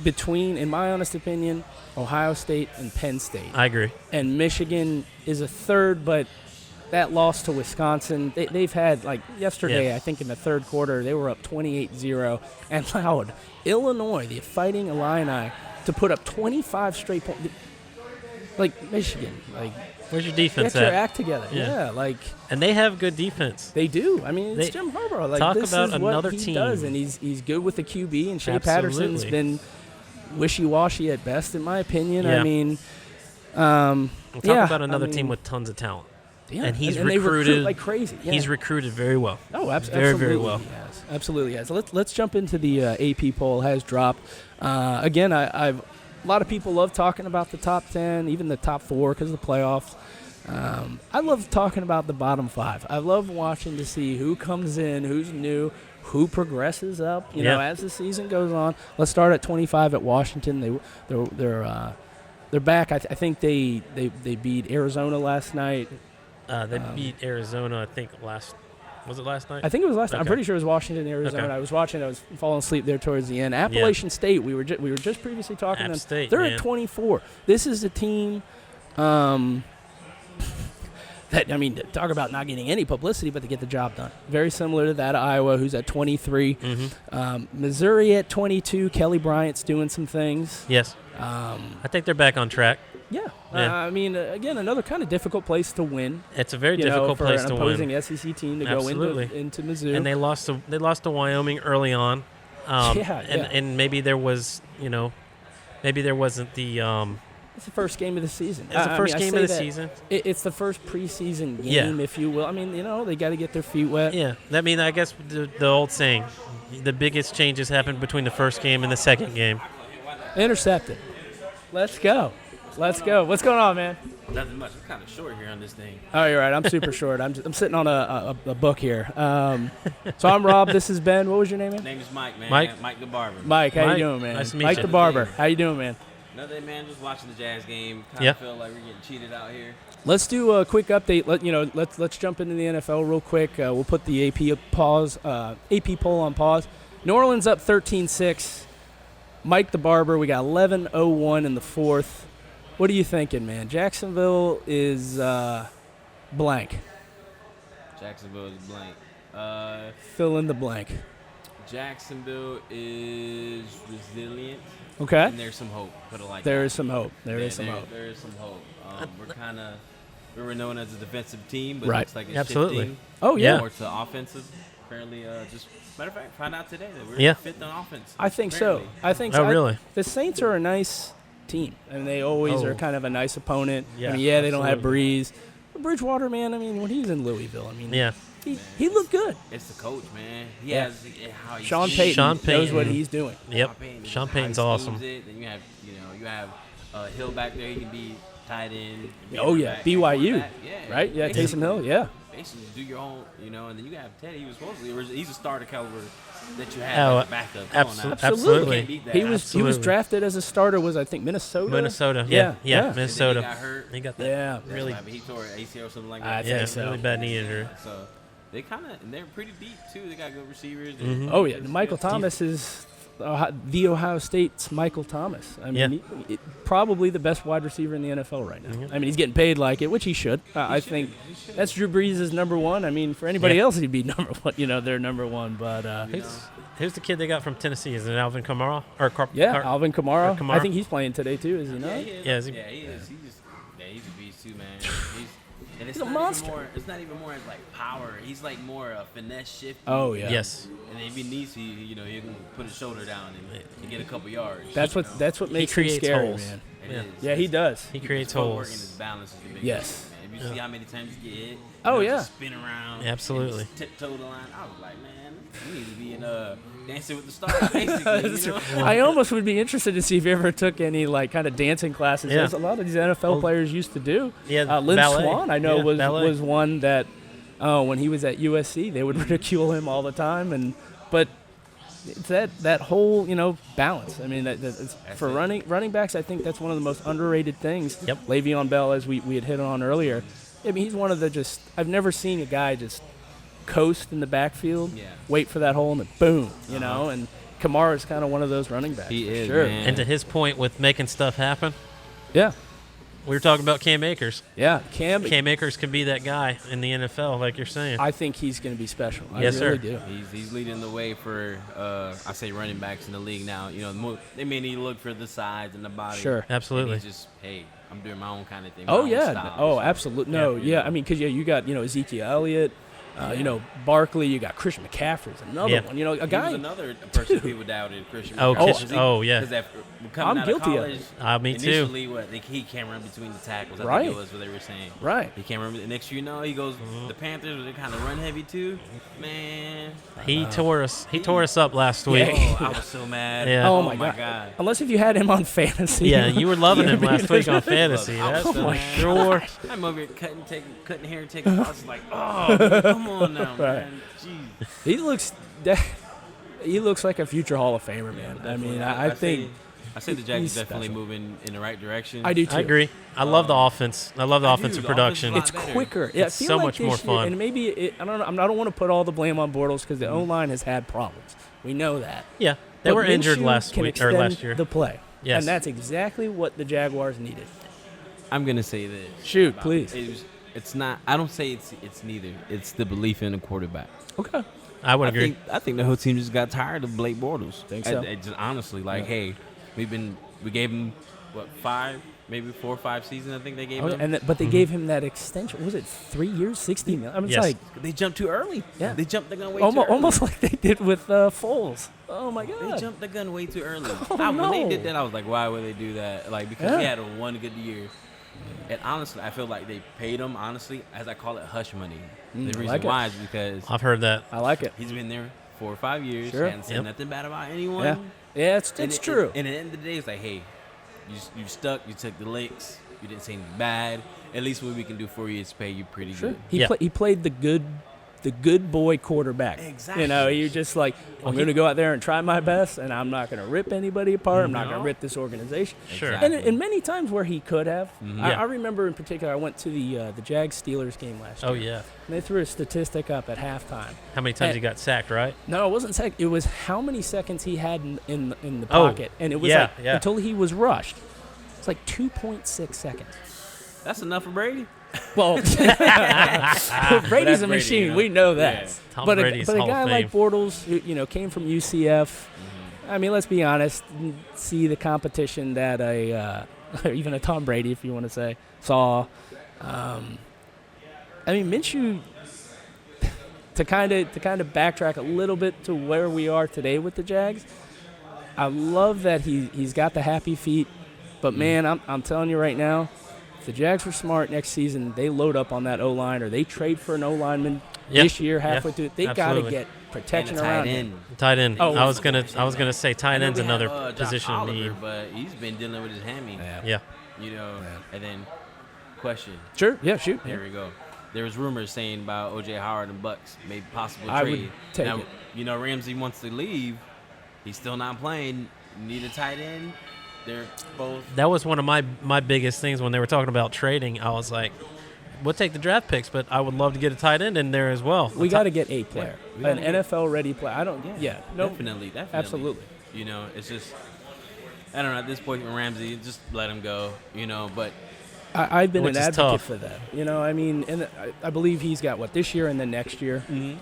Between, in my honest opinion, Ohio State and Penn State. I agree. And Michigan is a third, but that loss to Wisconsin, they've had, like yesterday, I think in the third quarter, they were up 28-0 and allowed Illinois, the Fighting Illini, to put up 25 straight points. like Michigan. Like, where's your defense get your at? act together. Yeah, like. And they have good defense. They do. I mean, it's Jim Harbaugh. Like, talk this about is another what he team. does, and he's good with the QB. And Shea Absolutely. Patterson's been wishy-washy at best, in my opinion. Yeah. I mean, We'll talk about another team with tons of talent. Yeah, and he's and recruited they recruit like crazy. Yeah. He's recruited very well. Oh, very, very well. Yes, absolutely. Yes. Let's jump into the AP poll. Has dropped again. A lot of people love talking about the top 10, even the top 4 because of the playoffs. I love talking about the bottom 5. I love watching to see who comes in, who's new, who progresses up. You know, as the season goes on. Let's start at 25 at Washington. They're back. I think they beat Arizona last night. They beat Arizona, I think, was it last night? I think it was last night. Okay. I'm pretty sure it was Washington, Arizona. Okay. I was watching. I was falling asleep there towards the end. Appalachian State, we were just previously talking to them. State, they're man. at 24. This is a team that, I mean, talk about not getting any publicity, but to get the job done. Very similar to that of Iowa, who's at 23. Missouri at 22. Kelly Bryant's doing some things. Yes. I think they're back on track. Yeah. Yeah. I mean, again, another kind of difficult place to win. It's a very difficult place to for an win. opposing SEC team to Absolutely. go into Mizzou. And they lost to Wyoming early on. And maybe there was, maybe there wasn't the it's the first game of the season. It's the first game of the season. It's the first preseason game, if you will. I mean, they got to get their feet wet. Yeah. I mean, I guess the old saying, the biggest changes happened between the first game and the second game. Intercepted. Let's go. What's going on, man? Nothing much. I'm kind of short here on this thing. Oh, you're right. I'm super short. I'm sitting on a book here. So I'm Rob. This is Ben. What was your name, man? My name is Mike, man. Mike the Barber. Mike, how you doing, man? Nice to meet Mike you. the Barber. How you doing, man? Nothing, man. Just watching the Jazz game. Kind of feel like we're getting cheated out here. Let's do a quick update. Let's jump into the NFL real quick. We'll put the AP poll on pause. New Orleans up 13-6. Mike the Barber. We got 11:01 in the fourth. What are you thinking, man? Jacksonville is blank. Jacksonville is blank. Fill in the blank. Jacksonville is resilient. Okay. And there's some hope. Put it like There that. is some hope. There is some hope. There is some hope. We were known as a defensive team, but Right. it looks like it's Absolutely. shifting Oh, yeah. more to offensive. Apparently, matter of fact, find out today that we're fifth on offense. I think apparently. so. I think so. Oh, really? The Saints are a nice team, and they always are kind of a nice opponent. Yeah, They don't have absolutely. Breeze. But Bridgewater, man, I mean, when he was in Louisville, he looked good. It's the coach, man. He Yeah. has how he Sean schemes. Payton knows Payton. what he's doing. Yep. Sean Sean how Payton's he awesome. schemes it. Then you have Hill back there. He can be tight end. Oh, yeah, back, BYU, quarterback. right? Yeah, Taysom Hill, yeah. Basically, do your own, and then you have Teddy. He was he's a starter caliber that you Oh, have as a backup. Come on now. absolutely. You can't beat that. He was Absolutely. drafted as a starter. Was I think Minnesota? Minnesota. Yeah. Yeah. And Minnesota. then he got hurt. He got that. Yeah. Really. He tore an ACL or something like I that. think Yeah. so. Really bad knee injury. So they they're pretty deep too. They got good receivers. Oh yeah, Michael Thomas is the Ohio State's Michael Thomas. I mean, probably the best wide receiver in the NFL right now. I mean, he's getting paid like it, which he should. I think that's Drew Brees' number one. I mean, for anybody else, he'd be number one. They're number one. But Who's the kid they got from Tennessee? Is it Alvin Kamara? Alvin Kamara. Kamara. I think he's playing today too. Is he not? Yeah, is he- he is. He's a beast too, man. And it's He's a not monster. Even more, it's not even more as like power. He's like more a finesse shift. Oh yeah. Yes. And if he needs to, he can put his shoulder down and get a couple yards. That's what makes him creates scary, holes. man. It is. Yeah, he does. He creates Footwork and holes. his balance is the biggest Yes. thing, man. If you see how many times you get hit, Oh, you know, yeah. just spin around, Absolutely. and just tiptoe the line. I was like, man, you need to be in Dancing with the Stars, basically. I almost would be interested to see if you ever took any kind of dancing classes. Yeah. As a lot of these NFL players used to do. Yeah, Lynn ballet. Swann, I know, Yeah, was ballet. one that when he was at USC, they would ridicule him all the time. But it's that whole balance. I mean, that's for running backs, I think that's one of the most underrated things. Yep. Le'Veon Bell, as we had hit on earlier. I mean, he's one of the I've never seen a guy just coast in the backfield, wait for that hole, and then boom, and Kamara's kind of one of those running backs. He is, sure. man. And to his point with making stuff happen, Yeah. we were talking about Cam Akers. Yeah, Cam Akers can be that guy in the NFL, like you're saying. I think he's going to be special. Yes, I really sir. do. He's leading the way for I say running backs in the league now. They may need to look for the sides and the body. Sure. Absolutely. And he's just I'm doing my own kind of thing. Oh yeah. Absolutely. No. Yeah. I mean, because you got Ezekiel Elliott. Barkley, you got Christian McCaffrey's another one. A guy. He was another person people doubted, Christian Oh, McCaffrey. Yeah. Because coming I'm out guilty of of college, me too. initially, he can't run between the tackles. I think it was what they were saying. Right. He can't run. The next you know, he goes. The Panthers, they kind of run heavy too. Man, he tore us up last week. I was so mad. Yeah. Oh my god. Unless if you had him on fantasy. Yeah, you were loving him last week on fantasy. That's for sure. I'm over here cutting hair, taking calls. Like, oh, come on now, man. Jeez. He looks like a future Hall of Famer, man. I mean, I think. I say the Jags definitely moving in the right direction. I do too. I agree. I love the offense. I love the offensive production. It's quicker. Yeah, it's so much more fun. And maybe I don't want to put all the blame on Bortles because the O-line has had problems. We know that. Yeah, they were injured last week or last year. The play. Yes. And that's exactly what the Jaguars needed. I'm gonna say this. Shoot, please. It's not. I don't say it's neither. It's the belief in the quarterback. Okay. I would agree. I think the whole team just got tired of Blake Bortles. Think so? Just honestly, hey, we gave him what 4 or 5 seasons. I think they gave him. But they gave him that extension. Was it 3 years, $60 million? I mean, Yes. it's like They jumped too early. Yeah. They jumped the gun way too early. almost like they did with Foles. Oh my God. They jumped the gun way too early. Oh, When they no. did that, I was like, why would they do that? Because he had one good year. And honestly, I feel like they paid him, honestly, as I call it, hush money. The reason like why is because I've heard that. I like it. he's been there 4 or 5 years. Sure. Hasn't said nothing bad about anyone. Yeah, it's true. And at the end of the day, it's like, hey, you stuck, you took the licks, you didn't say anything bad. At least what we can do for you is pay you pretty good. He played the good boy quarterback. Exactly. You're just like, I'm going to go out there and try my best, and I'm not going to rip anybody apart. I'm not going to rip this organization. Sure. Exactly. And many times where he could have. Yeah. I remember in particular, I went to the Jags-Steelers game last year. Oh, yeah. And they threw a statistic up at halftime. How many times he got sacked, right? No, it wasn't sacked. It was how many seconds he had in the pocket. And it was until he was rushed. It's like 2.6 seconds. That's enough for Brady. Well, Brady's a machine. We know that. Yeah. Tom But Brady's a Hall guy of like Fame. Bortles, who came from UCF. I mean, let's be honest. Didn't see the competition that even a Tom Brady, if you want to say, saw. I mean, Minshew. To kind of backtrack a little bit to where we are today with the Jags, I love that he's got the happy feet. But man, I'm telling you right now, if the Jags were smart next season, they load up on that O-line or they trade for an O-lineman this year halfway through. They got to get protection around him. Tight end. Oh, I was gonna say tight end's another position of need. But he's been dealing with his hammy. Yeah. And then question. Sure. Yeah. Shoot. There we go. There was rumors saying about O.J. Howard and Bucks, maybe possible I trade. would take now, it. Ramsey wants to leave. He's still not playing. Need a tight end. They're both. That was one of my biggest things when they were talking about trading. I was like, we'll take the draft picks, but I would love to get a tight end in there as well. We got to get a player, an get- NFL-ready player. I don't. No, Definitely. absolutely. It's just. I don't know. At this point, with Ramsey, just let him go. But. I've been Which an is advocate tough. for that. I mean, and I believe he's got this year and then next year. And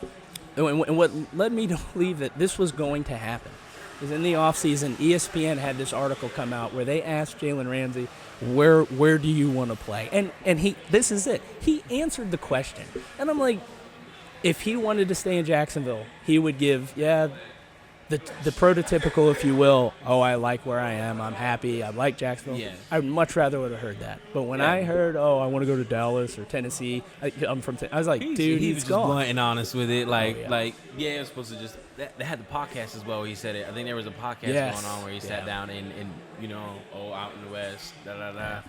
what led me to believe that this was going to happen is in the offseason, ESPN had this article come out where they asked Jalen Ramsey, where do you want to play? And this is it. He answered the question. And I'm like, if he wanted to stay in Jacksonville, he would give, the prototypical, if you will, I like where I am, I'm happy, I like Jacksonville. Yeah. I would much rather would have heard that. But when I heard, I want to go to Dallas or Tennessee, I was like, dude, he he's was just gone. blunt and honest with it. yeah. It was supposed to just. They had the podcast as well where he said it. I think there was a podcast Yes. going on where he sat down and out in the West, Yeah.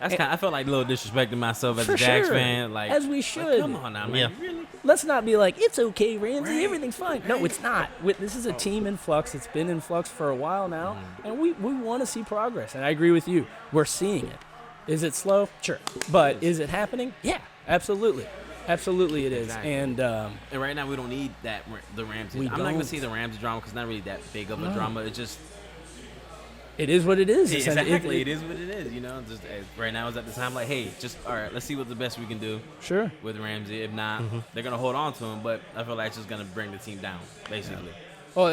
That's kind. I felt like a little disrespecting myself as For a Jags sure. fan, As we should. come on now, man. Yeah. Really? Let's not be like, it's okay, Ramsey, Right. everything's fine. No, it's not. This is a team in flux. It's been in flux for a while now, and we want to see progress. And I agree with you. We're seeing it. Is it slow? Sure. But is it happening? Yeah, absolutely. Absolutely it is. Exactly. And right now we don't need the Ramsey. I'm not going to see the Ramsey drama because it's not really that big of a drama. It's just. it is what it is. Exactly, it is what it is. Just right now is at the time like, hey, just all right. Let's see what the best we can do. Sure. With Ramsey, if not, they're gonna hold on to him. But I feel like it's just gonna bring the team down, basically. Well,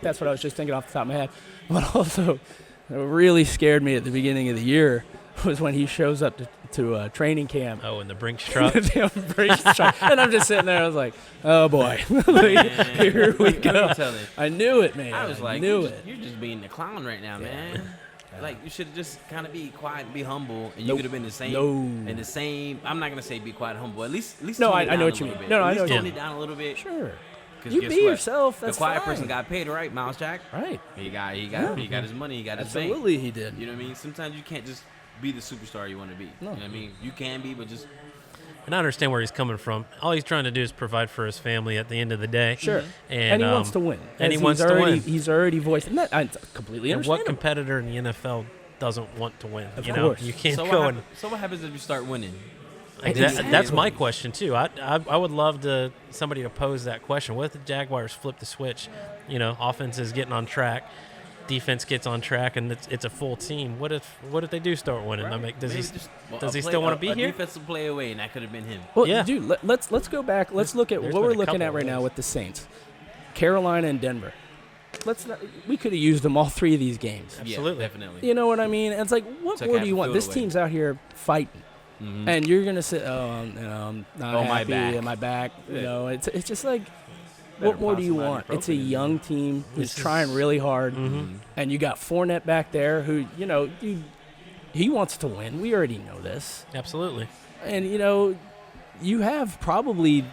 that's what I was just thinking off the top of my head. But also, it really scared me at the beginning of the year was when he shows up to training camp. Oh, in the Brinks truck. And I'm just sitting there. I was like, oh, boy. Here we go. I knew it, man. I was like, you're just being the clown right now, man. Like, you should just kind of be quiet and be humble, and you could have been the same. In the same, I'm not gonna say be quiet and humble. At least no, I know what you mean. No, I know what you mean. Tone it down a little bit. Sure. You be yourself. That's the quiet fine. person got paid, right? Miles Jack. Right. He got his money. He got his fame. Absolutely, he did. You know what I mean? Sometimes you can't just be the superstar you want to be. No. You know what I mean? You can be, but just. And I understand where he's coming from. All he's trying to do is provide for his family at the end of the day. Sure. And he wants to win. And he wants to win. He's already voiced, and that I completely And understand. what competitor in the NFL doesn't want to win? Of you know, course. you can't So what happens if you start winning? That's my question too. I would love somebody to pose that question. What if the Jaguars flip the switch? You know, offense is getting on track, defense gets on track, and it's a full team. What if they do start winning? Right. I mean, does he still want to be here? A defensive play away, and that could have been him. Well, yeah. Dude, let's go back. Let's look at what we're looking at right now with the Saints, Carolina and Denver. We could have used them all three of these games. Absolutely, yeah, definitely. You know what I mean? And it's like, what more do you want? This team's out here fighting. Mm-hmm. And you're gonna say, I'm not happy. My back. You know, it's just like, what more do you want? It's a young team who's trying really hard, and you got Fournette back there who, you know, he wants to win. We already know this. Absolutely. And you know, you have probably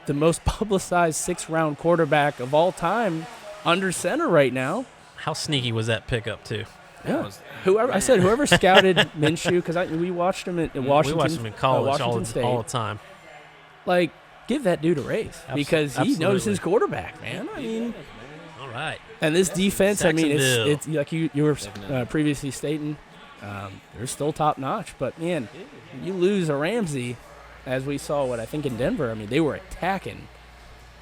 the most publicized 6th-round quarterback of all time under center right now. How sneaky was that pickup too? Yeah. Whoever scouted Minshew, because we watched him in Washington. We watched him in college all the time. Like, give that dude a raise because he knows his quarterback, man. I mean, all right. And this defense, I mean, Jacksonville. it's like you were previously stating, they're still top notch. But man, you lose a Ramsey, as we saw what I think in Denver. I mean, they were attacking.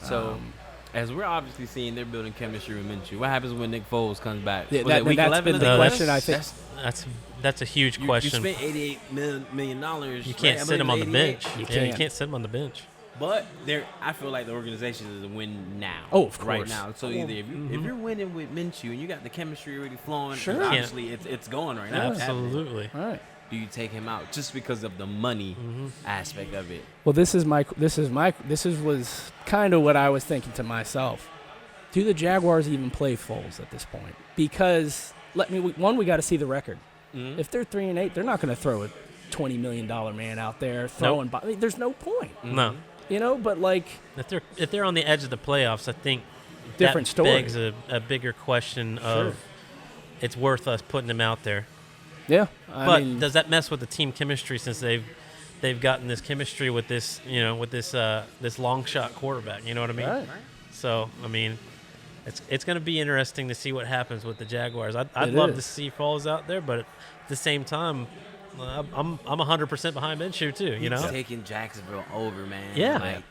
So. As we're obviously seeing, they're building chemistry with Minshew. What happens when Nick Foles comes back? Yeah, that's been the question, I think. That's a huge question. You spent $88 million. You can't sit him on the bench. You can't sit him on the bench. But I feel like the organization is a win now. Oh, of course. Right now. So either if you're winning with Minshew and you got the chemistry already flowing, sure. Obviously it's going right now. Absolutely. All right. Do you take him out just because of the money aspect of it? Well, this was kind of what I was thinking to myself. Do the Jaguars even play Foles at this point? Because we got to see the record. Mm-hmm. If they're 3-8, they're not going to throw a $20 million man out there throwing. Nope. There's no point. No. You know, but like if they're on the edge of the playoffs, I think different story. Begs a bigger question of it's worth us putting them out there. Yeah, but does that mess with the team chemistry since they've gotten this chemistry with this this long shot quarterback? You know what I mean? Right. So I mean, it's going to be interesting to see what happens with the Jaguars. I'd love to see Foles out there, but at the same time, I'm 100% behind Minshew too. You know, he's taking Jacksonville over, man.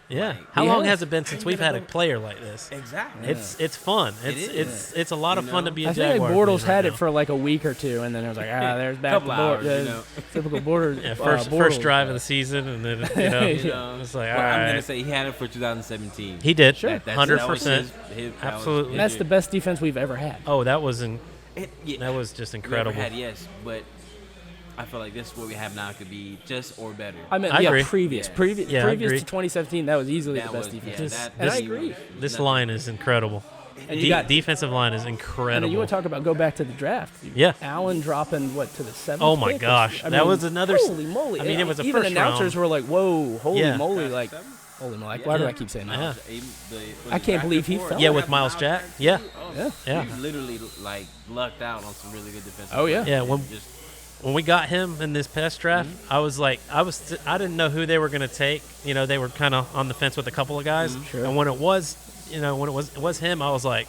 Yeah, How long has it been since we've had a player like this? Exactly. It's fun. It's a lot of fun to be a Jaguar. Jaguar. I think Bortles had it for like a week or two, and then it was like, there's back to Bortles. Typical Borders. Yeah, first drive of the season, and then it's like, all right. I'm gonna say he had it for 2017. He did. Sure, 100%. Absolutely. That's the best defense we've ever had. Oh, that was that was just incredible. But I feel like this what we have now could be just or better. I mean, agree. Previous to 2017, that was easily the best defense. And I agree. This line is incredible. And you got defensive line is incredible. And you want to talk about go back to the draft? Yeah. Allen dropping to the 7th? Oh my gosh, that was another. Holy moly! I mean, it was a even first announcers round. were like, "Whoa, holy moly!" Like, Seven? holy moly! Why do I keep saying that? Yeah. I can't believe he fell. Yeah, with Miles Jack. Yeah. He literally lucked out on some really good defensive. Oh yeah. Yeah. When we got him in this past draft, I was like, I didn't know who they were going to take. You know, they were kind of on the fence with a couple of guys. Sure. And when it was him, I was like,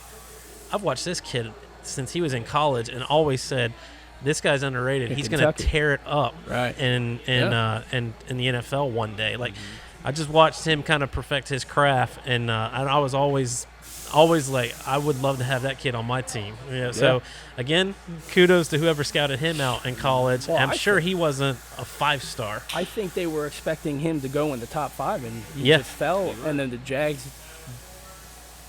I've watched this kid since he was in college and always said, this guy's underrated. He's going to tear it up in the NFL one day. Like, I just watched him kind of perfect his craft, and I was always like, I would love to have that kid on my team. So again, kudos to whoever scouted him out in college. Well, I'm sure he wasn't a 5-star. I think they were expecting him to go in the top 5, and he just fell. And then the Jags'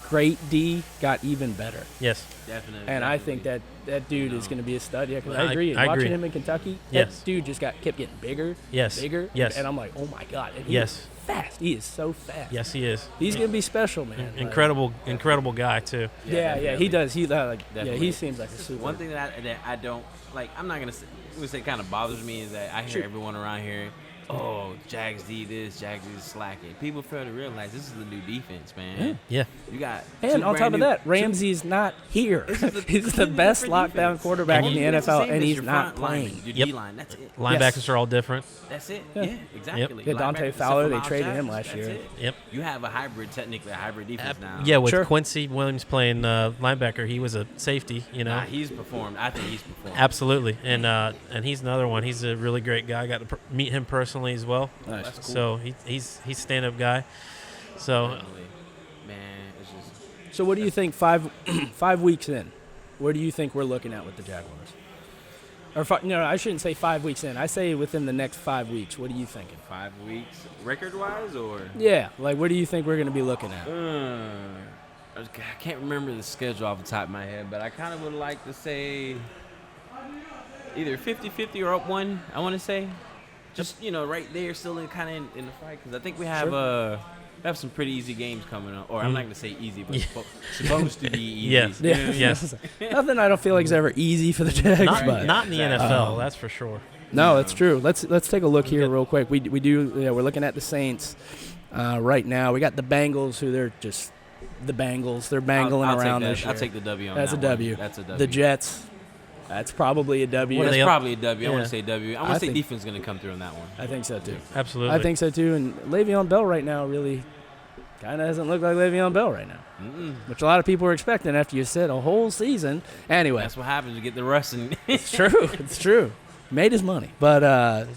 great D got even better. Yes, definitely. And I think that that dude is going to be a stud. Yeah, because I agree. I Watching agree. him in Kentucky, Yes. that dude just kept getting bigger, bigger. Yes. And I'm like, oh my God. And Yes. Fast. He is so fast. Yes, he is. He's going to be special, man. Incredible guy too. Yeah, he does. He he seems like a super. One thing that I don't like, I'm not gonna say kind of bothers me is that I hear everyone around here, oh, Jags D this, Jags D is slacking. People fail to realize this is the new defense, man. Yeah. You got and on top of that, Ramsey's not here. He's the best lockdown quarterback in the NFL, and he's not playing. Your D-line, that's it. Linebackers are all different. That's it. Yeah, exactly. Yeah, Dante Fowler, they traded him last year. Yep. You have technically a hybrid defense now. Yeah, with Quincy Williams playing linebacker, he was a safety. He's performed. I think he's performed. Absolutely, and he's another one. He's a really great guy. I got to meet him personally as well. Nice. That's cool. So he's a stand-up guy. So, man, it's just. So what do you think 5 weeks in? Where do you think we're looking at with the Jaguars? Or I shouldn't say 5 weeks in. I say within the next 5 weeks. What are you thinking? 5 weeks, record-wise, or? Yeah, like what do you think we're going to be looking at? I can't remember the schedule off the top of my head, but I kind of would like to say either 50-50 or up one. I want to say, just right there, still in the fight, because I think we have some pretty easy games coming up. Or I'm not going to say easy, but supposed to be easy. Yes. Yes. Nothing I don't feel like is ever easy for the Jags. Not in the NFL, that's for sure. No, that's true. Let's take a look here real quick. We're looking at the Saints right now. We got the Bengals, who they're just the Bengals. They're bangling around this year. I'll take the W on That's that a W. one. That's a W. The Jets. That's probably a W. That's probably a W. I want to say W. I want to say think defense is going to come through on that one. I think so too. Absolutely. I think so too. And Le'Veon Bell right now really kind of doesn't look like Le'Veon Bell right now, which a lot of people were expecting after you sit a whole season. Anyway, that's what happens. You get the rust. It's true. It's true. Made his money, but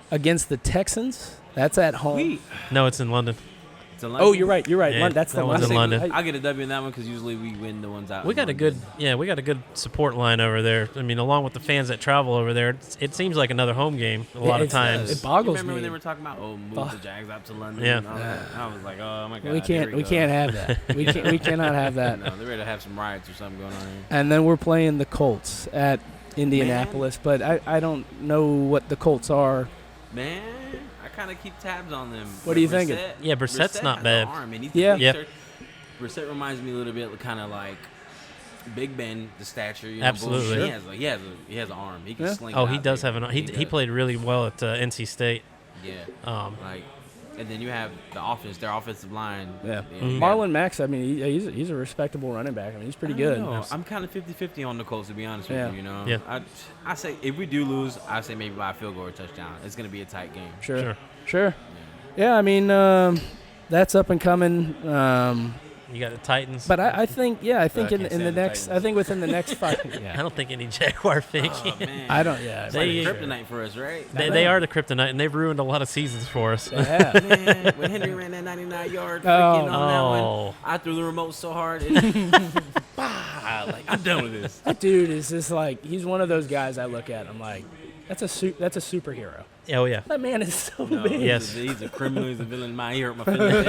against the Texans, that's at home. No, it's in London. Oh, you're right. Yeah, That's the that one. one's in London. I'll get a W in that one because usually we win the ones out. We got a good support line over there. I mean, along with the fans that travel over there, it seems like another home game a lot of times. It boggles remember me. when they were talking about move the Jags up to London? Yeah. I was like, oh my God. We can't have that. We cannot have that. No, they're ready to have some riots or something going on here. And then we're playing the Colts at Indianapolis, but I don't know what the Colts are. Man, I kind of keep tabs on them. What are you thinking? Yeah, Brissett's not has bad. an arm, and Brissett reminds me a little bit kind of like Big Ben, the stature. Absolutely. He has an arm. He can sling. Oh, he does have an arm. He played really well at NC State. Yeah. And then you have the offense, their offensive line. Yeah. Marlon Mack, I mean, he's a respectable running back. I mean, he's pretty good. I'm kind of 50-50 on the Colts, to be honest with you. Yeah. I say if we do lose, I say maybe by a field goal or touchdown. It's going to be a tight game. Sure. Yeah, I mean, that's up and coming. You got the Titans. But I think in the next, I think within the next 5. I don't think any Jaguar fan. Oh, man. I don't. Yeah, it's like kryptonite for us, right? They are the kryptonite, and they've ruined a lot of seasons for us. Man, when Henry ran that 99-yard on that one, I threw the remote so hard. I'm done with this. That dude is just like, he's one of those guys I look at. I'm like, that's a superhero. Oh, yeah. That man is so big. Yes. He's a criminal. He's a villain. He hurt my feelings.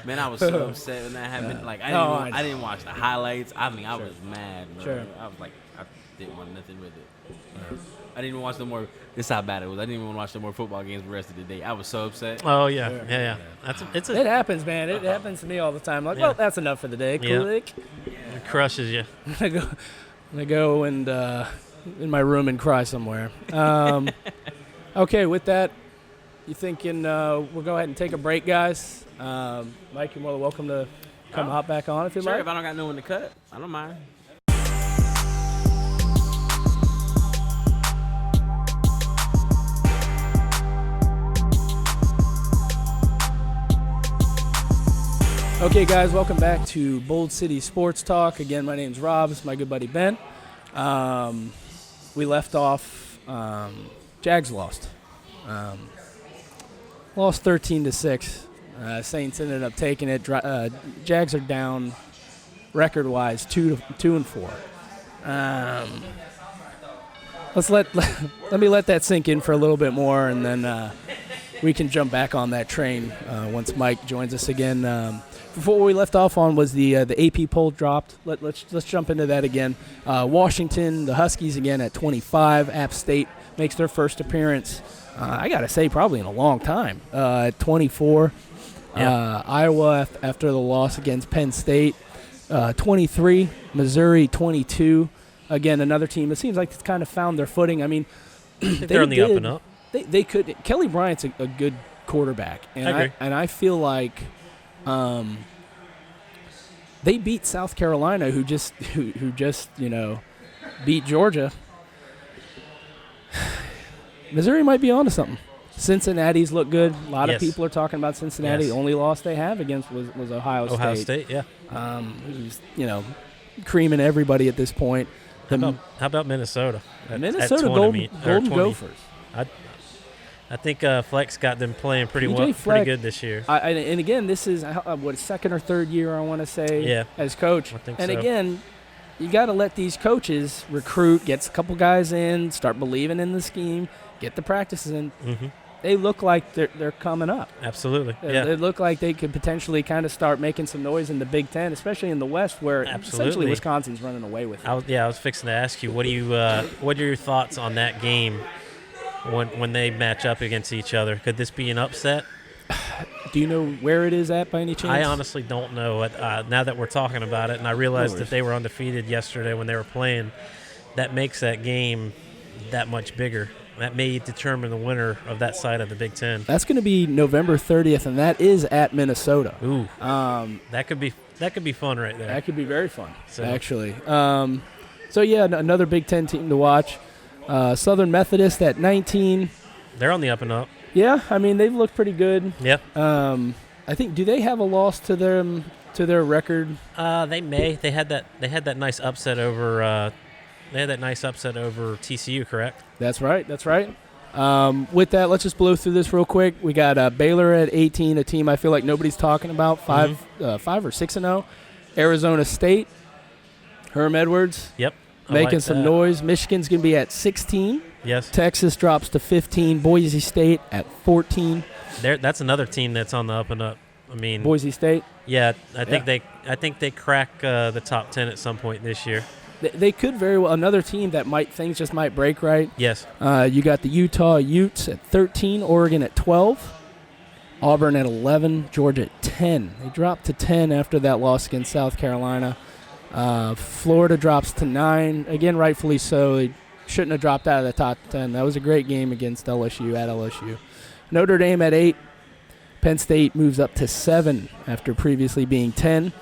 Man, I was so upset when that happened. Like, I didn't watch the highlights. I mean, I was mad, bro. Sure. I was like, I didn't want nothing with it. I didn't even watch no more. This is how bad it was. I didn't even watch no more football games the rest of the day. I was so upset. Oh, yeah. Yeah. It happens, man. It happens to me all the time. Like, well, that's enough for the day. Click. It crushes you. I go and in my room and cry somewhere. Okay, with that, you thinking we'll go ahead and take a break, guys? Mike, you're more than welcome to come hop back on if you'd like. If I don't got no one to cut, I don't mind. Okay, guys, welcome back to Bold City Sports Talk. Again, my name's Rob. It's my good buddy Ben. We left off. Jags lost. Lost 13-6. Saints ended up taking it. Jags are down record-wise 2-4. Let me let that sink in for a little bit more, and then we can jump back on that train once Mike joins us again. before we left off on was the AP poll dropped. Let's jump into that again. Washington, the Huskies again at 25. App State makes their first appearance. I gotta say, probably in a long time. At 24. Yeah. Iowa after the loss against Penn State. 23. Missouri 22. Again, another team. It seems like it's kind of found their footing. I mean, they're on the up and up. They could. Kelly Bryant's a good quarterback, and I agree. I feel like they beat South Carolina, who just beat Georgia. Missouri might be onto something. Cincinnati's look good. A lot of people are talking about Cincinnati. Yes. The only loss they have against was Ohio State. Ohio State, yeah. Who's creaming everybody at this point. How about Minnesota? Minnesota Golden Gophers. I think Flex got them playing pretty good this year. And again, this is second or third year I want to say as coach. I think and so. Again, you got to let these coaches recruit, get a couple guys in, start believing in the scheme, get the practices in. Mm-hmm. They look like they're coming up. Absolutely. They look like they could potentially kind of start making some noise in the Big Ten, especially in the West, where essentially Wisconsin's running away with it. I was fixing to ask you, what are your thoughts on that game when they match up against each other? Could this be an upset? Do you know where it is at by any chance? I honestly don't know. Now that we're talking about it, and I realized that they were undefeated yesterday when they were playing, that makes that game that much bigger. That may determine the winner of that side of the Big Ten. That's going to be November 30th, and that is at Minnesota. Ooh, that could be fun right there. That could be very fun, actually. Another Big Ten team to watch. Southern Methodist at 19. They're on the up and up. Yeah, I mean they've looked pretty good. Yeah. I think, do they have a loss to their record? They may. They had that nice upset over. They had that nice upset over TCU, correct? That's right. With that, let's just blow through this real quick. We got Baylor at 18, a team I feel like nobody's talking about, 5 or 6-0. Arizona State, Herm Edwards. Yep. Making some noise. Michigan's going to be at 16. Yes. Texas drops to 15. Boise State at 14. That's another team that's on the up and up. I mean, Boise State. Yeah, I think they crack the top 10 at some point this year. They could very well. Another team that things just might break right. Yes. You got the Utah Utes at 13, Oregon at 12, Auburn at 11, Georgia at 10. They dropped to 10 after that loss against South Carolina. Florida drops to 9. Again, rightfully so. They shouldn't have dropped out of the top 10. That was a great game against LSU at LSU. Notre Dame at 8. Penn State moves up to 7 after previously being 10.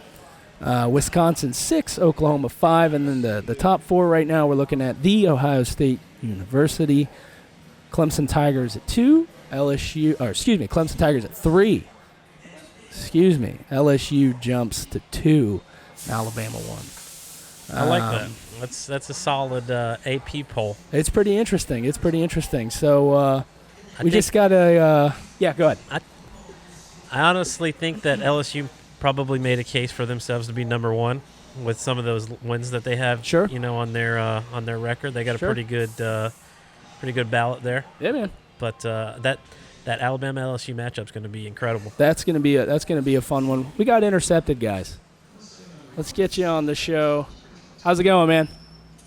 Wisconsin 6, Oklahoma 5, and then the top 4 right now we're looking at the Ohio State University. Clemson Tigers at 2, Clemson Tigers at 3. LSU jumps to 2, Alabama 1. I like that. That's a solid AP poll. It's pretty interesting. So we just got to go ahead. I honestly think that LSU probably made a case for themselves to be number 1 with some of those wins that they have. Sure. On their record, they got a pretty good ballot there. Yeah, man. But that Alabama LSU matchup's going to be incredible. That's going to be a fun one. We got intercepted, guys. Let's get you on the show. How's it going, man?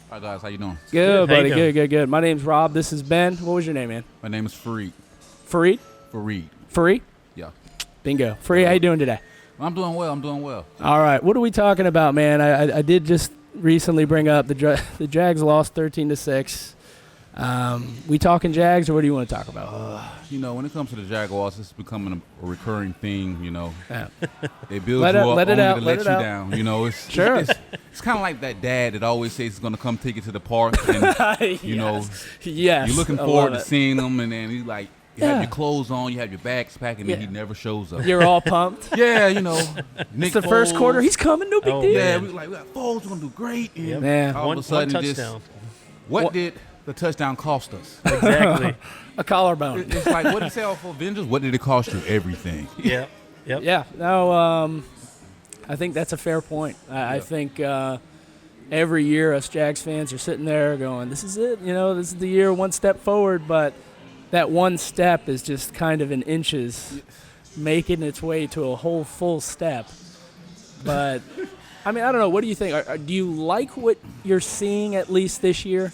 Hi guys, how you doing? Good, buddy. Good. My name's Rob. This is Ben. What was your name, man? My name is Fareed. Fareed? Fareed? Yeah. Bingo. Fareed, how you doing today? I'm doing well. All right. What are we talking about, man? I did just recently bring up the Jags lost 13-6. We talking Jags, or what do you want to talk about? When it comes to the Jaguars, it's becoming a recurring theme. Yeah. They build you up only to let you down. It's sure. It's kind of like that dad that always says he's going to come take you to the park, and yes. you're looking forward to seeing him, and then he's like, you have your clothes on, you have your bags packed, and then he never shows up. You're all pumped. Yeah, It's the first quarter. He's coming. No big deal. Yeah, we got Foles going to do great. And man, all of a sudden, one touchdown. What did the touchdown cost us? Exactly. A collarbone. It's like, what did it sell for Avengers? What did it cost you? Everything. Yep. Yeah. No, I think that's a fair point. I think every year us Jags fans are sitting there going, this is it. This is the year, one step forward. But that one step is just kind of in inches, making its way to a whole full step. But, I mean, I don't know. What do you think? Do you like what you're seeing at least this year?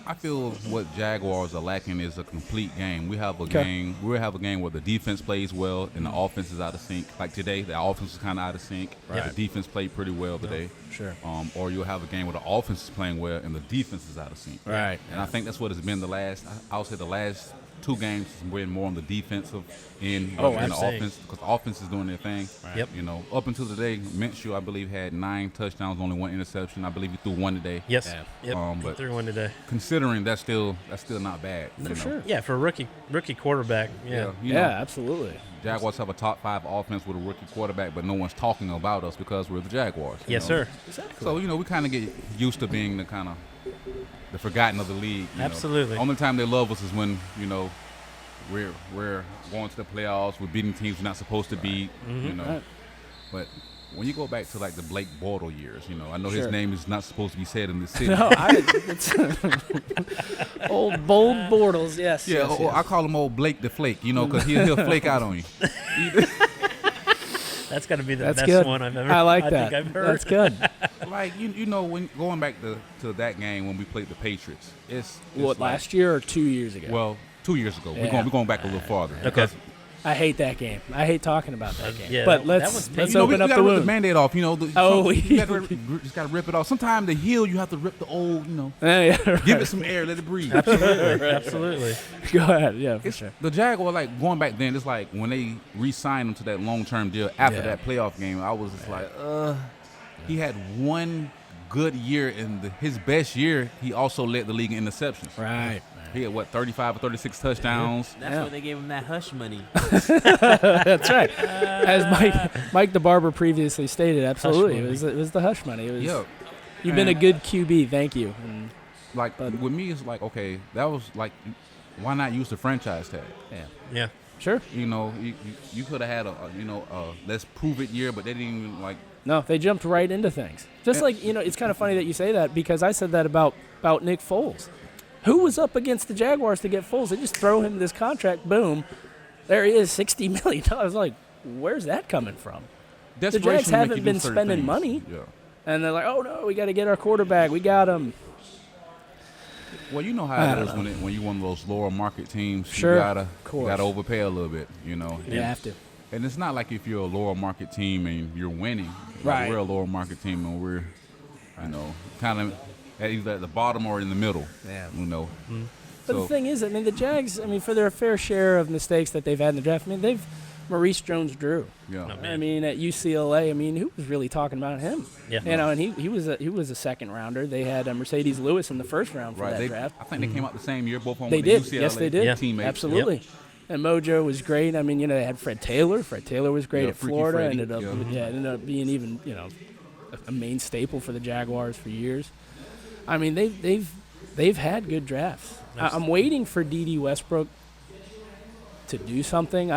I feel what Jaguars are lacking is a complete game. We have a game where the defense plays well and the offense is out of sync. Like today, the offense is kind of out of sync. Right. The defense played pretty well today. Sure. Or you'll have a game where the offense is playing well and the defense is out of sync. Right. And I think that's what it's been the last 2 games has been more on the defensive end than the offense, because the offense is doing their thing. Right. Yep. You know, up until today, Moccio, I believe, had 9 touchdowns, only 1 interception. I believe he threw 1 today. Yes. Yeah. Yep. He threw 1 today. Considering that's still not bad. For sure. Yeah, for a rookie quarterback. Yeah. Absolutely. Jaguars have a top 5 offense with a rookie quarterback, but no one's talking about us because we're the Jaguars. Yes, sir. Exactly. So, we kind of get used to being the forgotten of the league. Absolutely. The only time they love us is when, we're going to the playoffs, we're beating teams we're not supposed to beat, Right. But when you go back to like the Blake Bortles years, I know his name is not supposed to be said in this city. No, it's old bold Bortles, yes. Yeah, yes. I call him old Blake the Flake, because he'll flake out on you. That's got to be the That's best good. one I've ever. I like think that. I've heard. That's good. Like when going back to that game when we played the Patriots, it's What, like, last year or 2 years ago? Well, 2 years ago. Yeah. We're going back a little farther. Okay. I hate that game. I hate talking about that game. yeah, but that let's was let's painful. open up we the gotta rip wound. the Band-Aid off. You just gotta rip it off. Sometimes the heel, you have to rip the old. Yeah, right. Give it some air, let it breathe. Absolutely. Go ahead. Yeah, for sure. The Jaguar, like going back then, it's like when they re-signed him to that long-term deal after that playoff game. I was just like, he had one good year, and his best year, he also led the league in interceptions. Right. He had 35 or 36 touchdowns. That's why they gave him that hush money. That's right. As Mike the Barber previously stated, absolutely, it was the hush money. It was, you've been a good QB, thank you. And, with me, it's like, okay, that was like, why not use the franchise tag? Yeah. Sure. You could have had a let's prove it year, but they didn't even No, they jumped right into things. Just it's kind of funny that you say that, because I said that about Nick Foles. Who was up against the Jaguars to get Foles? They just throw him this contract, boom, there he is, $60 million. Like, where's that coming from? The Jags haven't been spending money, and they're like, oh no, we got to get our quarterback. We got him. Well, you know how it is when you're one of those lower market teams. Sure, you gotta overpay a little bit. You have to. And it's not like if you're a lower market team and you're winning. Right. We're a lower market team and we're, kind of either at the bottom or in the middle. Yeah. So, But the thing is, the Jags, for their fair share of mistakes that they've had in the draft, they've Maurice Jones-Drew. Yeah. At UCLA, who was really talking about him? Yeah. And he was a second rounder. They had Mercedes Lewis in the first round for that draft. I think they came out the same year, both on They the did. UCLA Yes, they did. teammates. Absolutely. Yep. And Mojo was great. They had Fred Taylor. Fred Taylor was great at Freaky Florida. Freddy. Ended up being even a main staple for the Jaguars for years. They've had good drafts. I'm waiting for D.D. Westbrook to do something.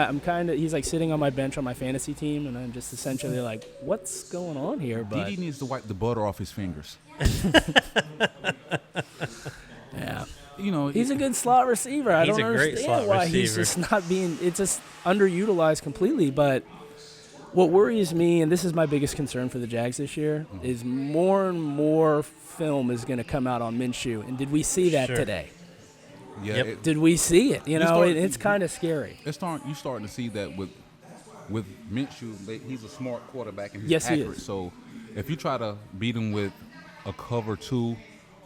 He's like sitting on my bench on my fantasy team, and I'm just essentially like, what's going on here? But D.D. needs to wipe the butter off his fingers. yeah. He's a good slot receiver. I don't understand why he's receiver. just not being – it's just underutilized completely. But what worries me, and this is my biggest concern for the Jags this year, is more and more film is going to come out on Minshew. And did we see that today? Yeah. Yep. Did we see it? It's kind of scary. You're starting to see that with Minshew. He's a smart quarterback and he's Yes, accurate. he is. So if you try to beat him with a cover 2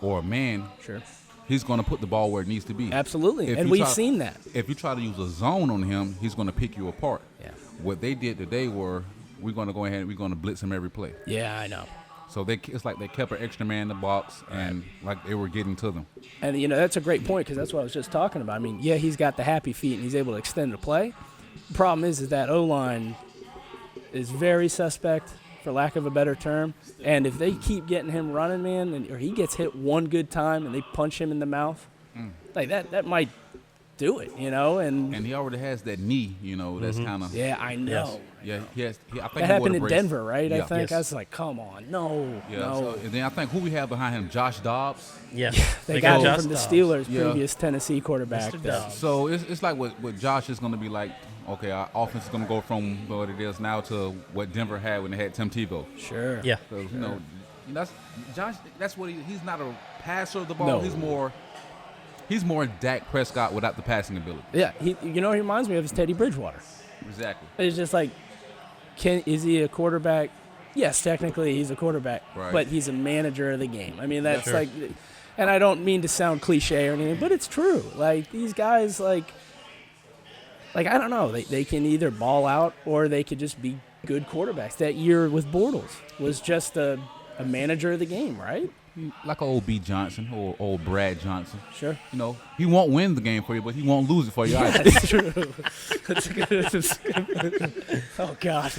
or a man, Sure. he's going to put the ball where it needs to be. Absolutely. If And you we've try- seen that. If you try to use a zone on him, he's going to pick you apart. Yeah. What they did today were we're going to go ahead and we're going to blitz him every play. Yeah, I know. So it's like they kept an extra man in the box and like they were getting to them. And, that's a great point, because that's what I was just talking about. He's got the happy feet and he's able to extend the play. The problem is that O-line is very suspect, for lack of a better term. And if they keep getting him running, man, or he gets hit one good time and they punch him in the mouth, like that might do it, and he already has that knee, that's kind of. Yeah, I know. Yes. Yeah, I think that happened in Denver, right? Yeah. I think I was like, come on, no. So, and then I think who we have behind him, Josh Dobbs. Yeah, they got him from the Steelers, previous Tennessee quarterback. So it's like what Josh is going to be like. Okay, our offense is going to go from what it is now to what Denver had when they had Tim Tebow. Sure. Yeah. So that's Josh. That's what he's not a passer of the ball. No. He's more Dak Prescott without the passing ability. Yeah, he reminds me of is Teddy Bridgewater. Exactly. It's just like, is he a quarterback? Yes, technically he's a quarterback, but he's a manager of the game. I mean, that's like, and I don't mean to sound cliche or anything, but it's true. Like, these guys, like I don't know, they can either ball out or they could just be good quarterbacks. That year with Boulders was just a manager of the game, right? Like old B. Johnson or old Brad Johnson. Sure. He won't win the game for you, but he won't lose it for you either. That's true. That's good. Oh, God.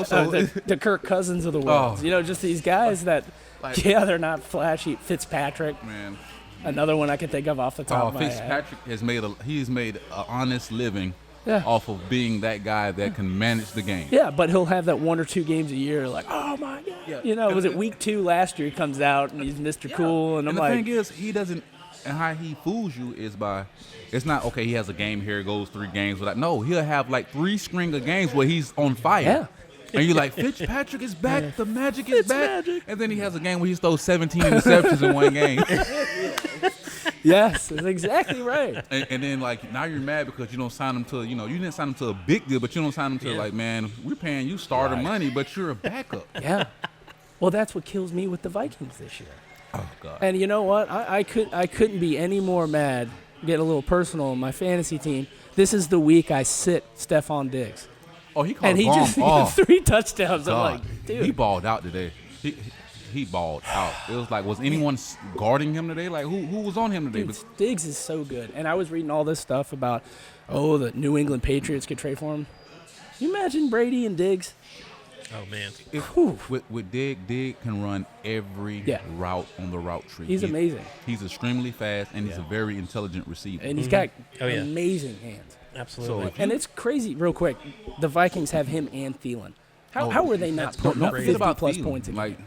So the Kirk Cousins of the world. Just these guys that, they're not flashy. Fitzpatrick. Man. Another one I can think of off the top of my head. Fitzpatrick has made an honest living off of being that guy that can manage the game. Yeah, but he'll have that 1 or 2 games a year like, oh, my God. Yeah. Was it week 2 last year he comes out and he's Mr. Cool? And I'm the like. thing is, he doesn't, and how he fools you is by, it's not, okay, he has a game here, goes 3 games. No, he'll have like 3 string of games where he's on fire. Yeah. And you're like, Fitzpatrick is back. The magic is back. And then he has a game where he throws 17 interceptions in one game. Yes, that's exactly right. And then, now you're mad because you don't sign him to, you didn't sign him to a big deal, but you don't sign him to, man, we're paying you starter money, but you're a backup. Yeah. Well, that's what kills me with the Vikings this year. Oh, God. And you know what? I couldn't be any more mad, get a little personal on my fantasy team. This is the week I sit Stephon Diggs. Oh, he caught and he just had 3 touchdowns. God. I'm like, dude. He balled out today. He balled out. It was like, was anyone guarding him today? Like, who was on him today? Dude, Diggs is so good. And I was reading all this stuff about, the New England Patriots could trade for him. Can you imagine Brady and Diggs? Oh, man. With Dig can run every route on the route tree. He's amazing. He's extremely fast, and he's a very intelligent receiver. And he's got amazing hands. Absolutely. And it's crazy, real quick, the Vikings have him and Thielen. How were they not putting up 50-plus points a game? Like,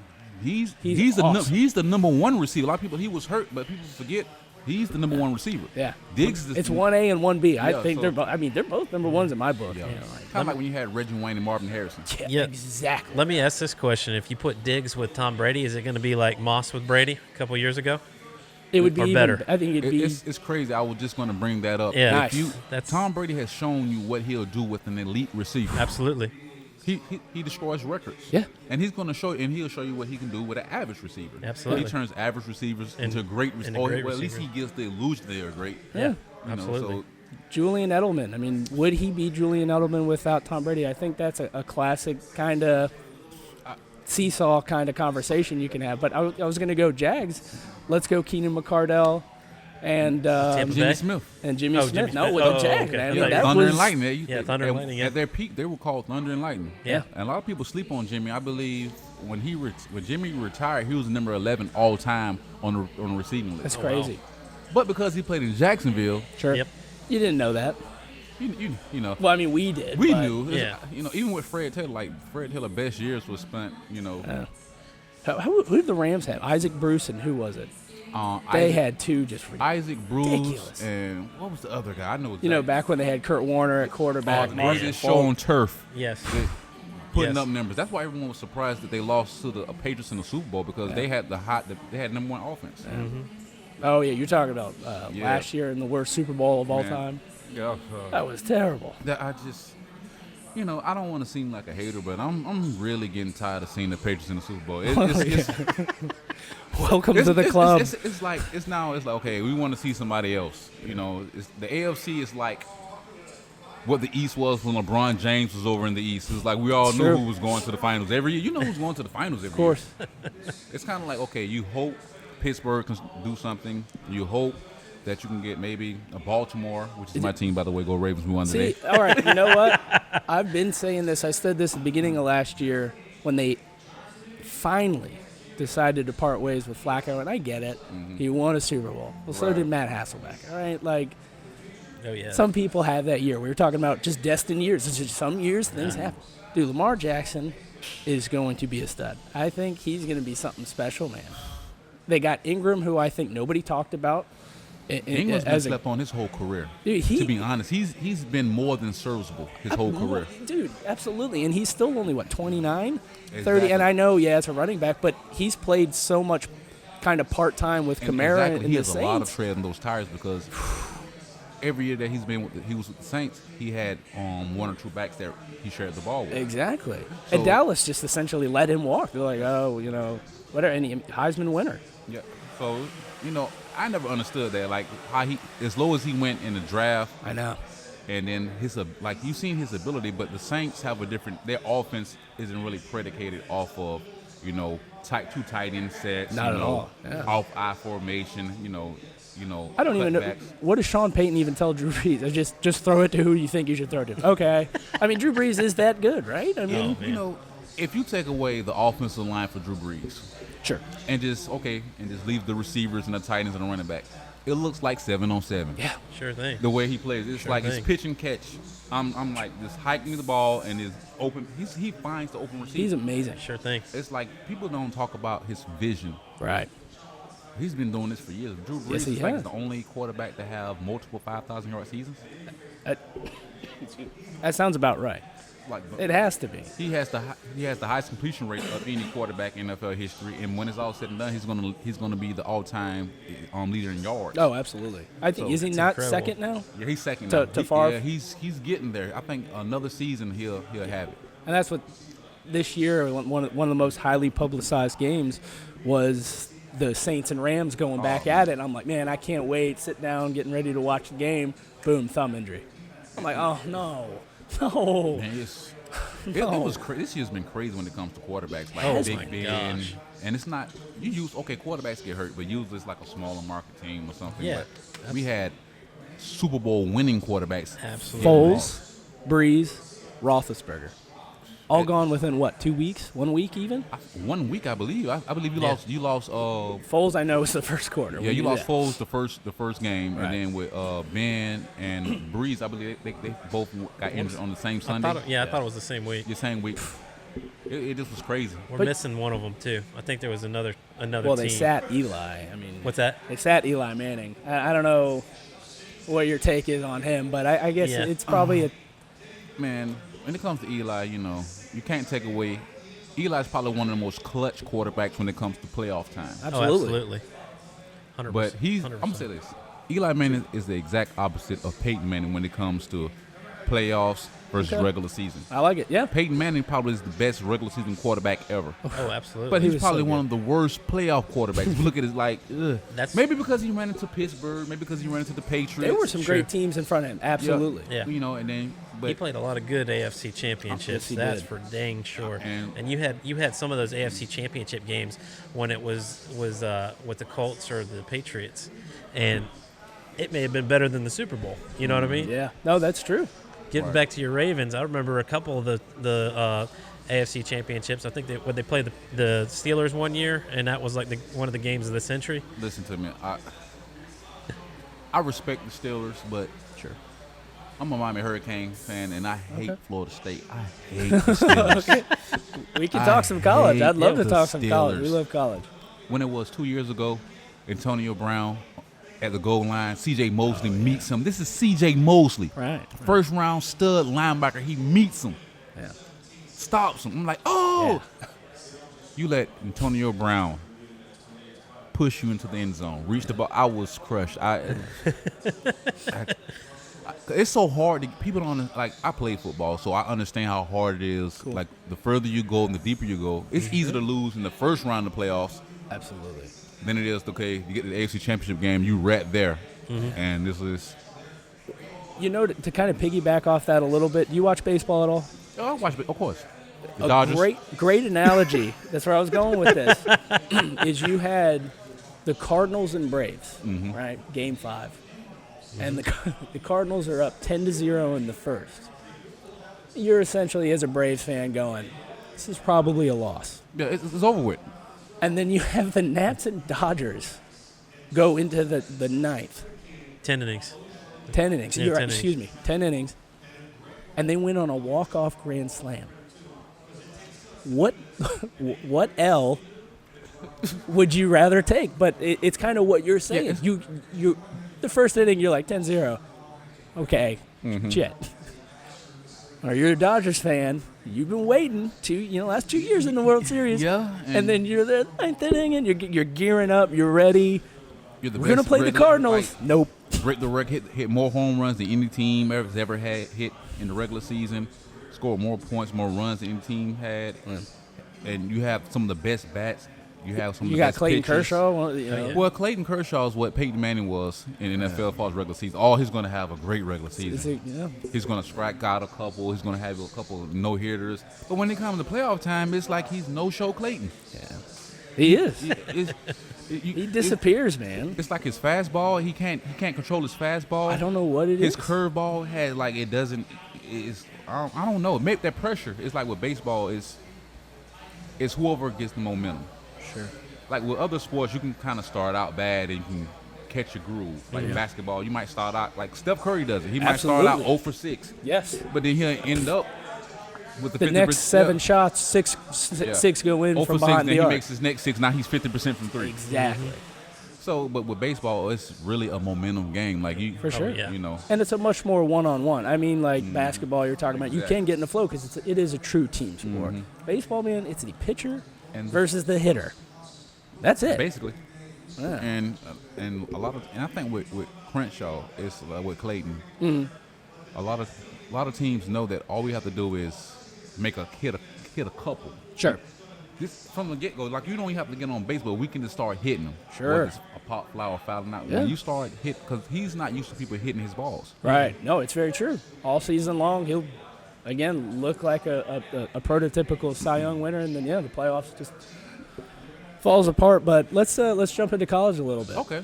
he's awesome. he's the number 1 receiver. A lot of people, he was hurt, but people forget he's the number 1 receiver. Yeah. Diggs is it's 1A and 1B. I think they're both number 1s in my book. Yeah. Kind of like when you had Reggie Wayne and Marvin Harrison. Yeah, exactly. Let me ask this question. If you put Diggs with Tom Brady, is it going to be like Moss with Brady a couple years ago? It would be better. I think it'd be. It's crazy. I was just going to bring that up. Yeah. Nice. Tom Brady has shown you what he'll do with an elite receiver. Absolutely. He destroys records. Yeah. And he'll show you what he can do with an average receiver. Absolutely. He turns average receivers into great receivers. Well, at least he gives the illusion they are great. Yeah. Absolutely. Julian Edelman. I mean, would he be Julian Edelman without Tom Brady? I think that's a classic kind of seesaw kind of conversation you can have. But I was going to go Jags. Let's go Keenan McCardell and Jimmy Smith. And Jimmy Smith. No, with the Jags, man. I mean, Thunder and Lightning. Thunder and Lightning. At their peak, they were called Thunder and Lightning. Yeah. And a lot of people sleep on Jimmy. I believe when Jimmy retired, he was number 11 all time on the receiving list. That's crazy. Wow. But because he played in Jacksonville, sure. Yep. You didn't know that. You know. Well, I mean, we did. We knew. Yeah. Even with Fred Taylor, Fred Taylor's best years was spent. Who did the Rams have? Isaac Bruce and who was it? They had 2 just Isaac Bruce ridiculous. And what was the other guy? I know. Exactly. Back when they had Kurt Warner at quarterback. Marcus show on turf. Yes. Putting up numbers. That's why everyone was surprised that they lost to the Patriots in the Super Bowl because they had they had number 1 offense. Mm-hmm. Oh yeah, you're talking about last year in the worst Super Bowl of all time. Yeah. That was terrible. I just. I don't want to seem like a hater, but I'm really getting tired of seeing the Patriots in the Super Bowl. Welcome to the club. It's like okay, we want to see somebody else. The AFC is like what the East was when LeBron James was over in the East. It's like we all knew who was going to the finals every year. You know who's going to the finals every year. Of course. It's kind of like, okay, you hope Pittsburgh can do something. You hope that you can get maybe a Baltimore, which is my team, by the way. Go Ravens, we won today. All right, you know what? I've been saying this. I said this at the beginning of last year when they finally decided to part ways with Flacco, and I get it. Mm-hmm. He won a Super Bowl. Well, so did Matt Hasselbeck. All right, Oh, yeah. Some people have that year. We were talking about just destined years. It's just some years things happen. Dude, Lamar Jackson is going to be a stud. I think he's going to be something special, man. They got Ingram, who I think nobody talked about. Ingram's been slept on his whole career. Dude, to be honest, he's been more than serviceable his whole career. Dude, absolutely. And he's still only, 29? Exactly. 30? And I know, it's a running back, but he's played so much kind of part-time with Kamara and he the has Saints. a lot of tread on those tires because every year that he was with the Saints, he had one or two backs that he shared the ball with. Exactly. So, and Dallas just essentially let him walk. They're like, whatever. And Heisman winner. Yeah. So, I never understood that. Like, how as low as he went in the draft. I know. And then you've seen his ability, but the Saints have their offense isn't really predicated off of, type 2 tight end sets. Not at all. Yeah. Off I formation, I don't even know. What does Sean Payton even tell Drew Brees? Just throw it to who you think you should throw it to. Okay. I mean, Drew Brees is that good, right? I mean, if you take away the offensive line for Drew Brees, sure, and just leave the receivers and the tight ends and the running back, it looks like 7-on-7. Yeah, sure thing. The way he plays, it's it's pitch and catch. I'm like just hiking the ball and is open. He finds the open receiver. He's amazing. Sure thing. It's like people don't talk about his vision. Right. He's been doing this for years. Drew Brees Yes, he is like has. the only quarterback to have multiple 5,000-yard seasons. That sounds about right. It has to be. He has the highest completion rate of any quarterback in NFL history, and when it's all said and done, he's gonna be the all-time leader in yards. Oh, absolutely. I think is he not incredible. second now? Yeah, he's second to Favre. Yeah, he's getting there. I think another season he'll have it. And that's what this year one of the most highly publicized games was the Saints and Rams going back at it. And I'm like, man, I can't wait. Sit down, getting ready to watch the game. Boom, thumb injury. I'm like, oh no. Man, it was crazy. This year's been crazy when it comes to quarterbacks. Like Big Ben. And it's not quarterbacks get hurt, but usually it's like a smaller market team or something. Yeah, but we had Super Bowl winning quarterbacks. Absolutely. Foles, Breeze, Roethlisberger. All gone within 2 weeks? 1 week even? 1 week, I believe. I believe you lost. Foles, I know, was the first quarter. Yeah, you lost Foles the first game, right. and then with Ben and Breeze, I believe they both got injured on the same Sunday. I thought it was the same week. The same week. It just was crazy. We're missing one of them too. I think there was another Well, team. they sat Eli. I mean, What's that? They sat Eli Manning. I don't know what your take is on him, but I guess it's probably Man, when it comes to Eli, you can't take away. Eli's probably one of the most clutch quarterbacks when it comes to playoff time. Absolutely. 100%. But I'm 100%. gonna say this: Eli Manning is the exact opposite of Peyton Manning when it comes to playoffs versus regular season. I like it. Yeah. Peyton Manning probably is the best regular season quarterback ever. Oh, absolutely. But he's was probably so one of the worst playoff quarterbacks. If you look at it like, ugh. Maybe because he ran into Pittsburgh, maybe because he ran into the Patriots. There were some great teams in front of him. Absolutely. Yeah. And then he played a lot of good AFC championships. That's for dang sure. And you had some of those AFC championship games when it was with the Colts or the Patriots, and it may have been better than the Super Bowl. You know what I mean? Yeah. No, that's true. Getting back to your Ravens, I remember a couple of the AFC championships. I think they played the Steelers one year, and that was like one of the games of the century. Listen to me. I respect the Steelers, but Sure. I'm a Miami Hurricane fan, and I hate Florida State. I hate the Steelers. We can talk some college. I'd love to the talk some college. We Steelers. love college. When it was 2 years ago, Antonio Brown at the goal line, C.J. Mosley meets him. This is C.J. Mosley. Right. First round stud linebacker. He meets him. Yeah. Stops him. I'm like, oh! Yeah. You let Antonio Brown push you into the end zone, reach the ball. I was crushed. It's so hard. People don't like. I play football, so I understand how hard it is. Cool. Like the further you go and the deeper you go, it's easy to lose in the first round of the playoffs. Absolutely. Then it is okay. You get to the AFC Championship game, you right there, and this is. To kind of piggyback off that a little bit, do you watch baseball at all? Oh, I watch it, of course. The A Dodgers. great analogy. That's where I was going with this. Is you had the Cardinals and Braves, right? Game 5. And the Cardinals are up 10-0 in the first. You're essentially, as a Braves fan, going, this is probably a loss. Yeah, it's over with. And then you have the Nats and Dodgers go into the ninth. 10 innings. 10 innings. Yeah, You're 10 right, excuse me, 10 innings. And they went on a walk-off grand slam. What L would you rather take? But it's kind of what you're saying. Yeah, you the first inning, you're like 10-0. Okay, shit. Or you're a Dodgers fan. You've been waiting last 2 years in the World Series. Yeah. And then you're the ninth inning, and you're gearing up. You're ready. We're going to play the Cardinals. Nope. Break the record, hit more home runs than any team ever had hit in the regular season. Scored more points, more runs than any team had. And you have some of the best bats. You have some of the best Clayton pitchers. Kershaw. Well, Clayton Kershaw is what Peyton Manning was in the NFL for his regular season. He's going to have a great regular season. He's going to strike out a couple. He's going to have a couple of no-hitters. But when it comes to playoff time, it's like he's no-show Clayton. Yeah. He is. He disappears, man. It's like his fastball. He can't control his fastball. I don't know what it is. His curveball has it doesn't. I don't know. Maybe that pressure. It's like with baseball. It's whoever gets the momentum. Sure. Like with other sports, you can kind of start out bad and you can catch your groove. Like in basketball, you might start out like Steph Curry does it. He might start out 0 for 6. Yes. But then he'll end up with the next 7 shots, six go in 0 from for 6, behind then the arc. he makes his next 6. Now he's 50% from 3. Exactly. So, but with baseball, it's really a momentum game. Like For sure. you know. And it's a much more one-on-one. I mean, like basketball, you're talking about. You can get in the flow because it is a true team sport. Baseball, man, it's the pitcher versus the hitter. That's it. Basically. Yeah. And I think with Crenshaw, it's with Clayton. A lot of teams know that all we have to do is make a hit a couple. Sure. This from the get go, like you don't even have to get on base, but we can just start hitting them. Sure. Whether it's a pop fly or fouling out. Yeah. When you start because he's not used to people hitting his balls. Right. No, it's very true. All season long, he'll again look like a prototypical Cy Young winner, and then the playoffs just falls apart. But let's jump into college a little bit. Okay.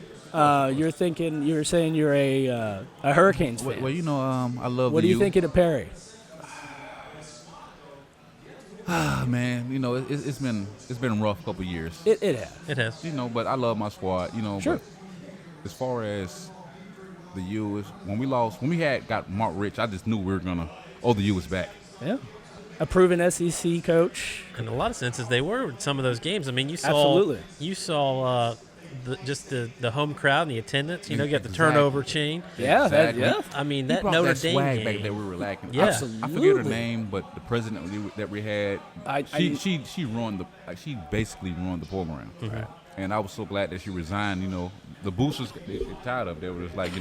You were saying you're a Hurricanes fan. Well, I love. What do you think of Perry? Man, it's been a rough couple years. It has. It has. But I love my squad. Sure. But as far as the U is, when we got Mark Rich, I just knew we were gonna. The U is back. Yeah. A proven SEC coach. In a lot of senses, they were in some of those games. I mean, you saw Absolutely. The home crowd and the attendance. You got the turnover chain. Yeah, Exactly. I mean, He that brought Notre that Dame swag game. back that we were lacking. Yeah. Absolutely. I forget her name, but the president that we had, she ruined she basically ruined the program. Right. And I was so glad that she resigned. The boosters they tired of. They were just like,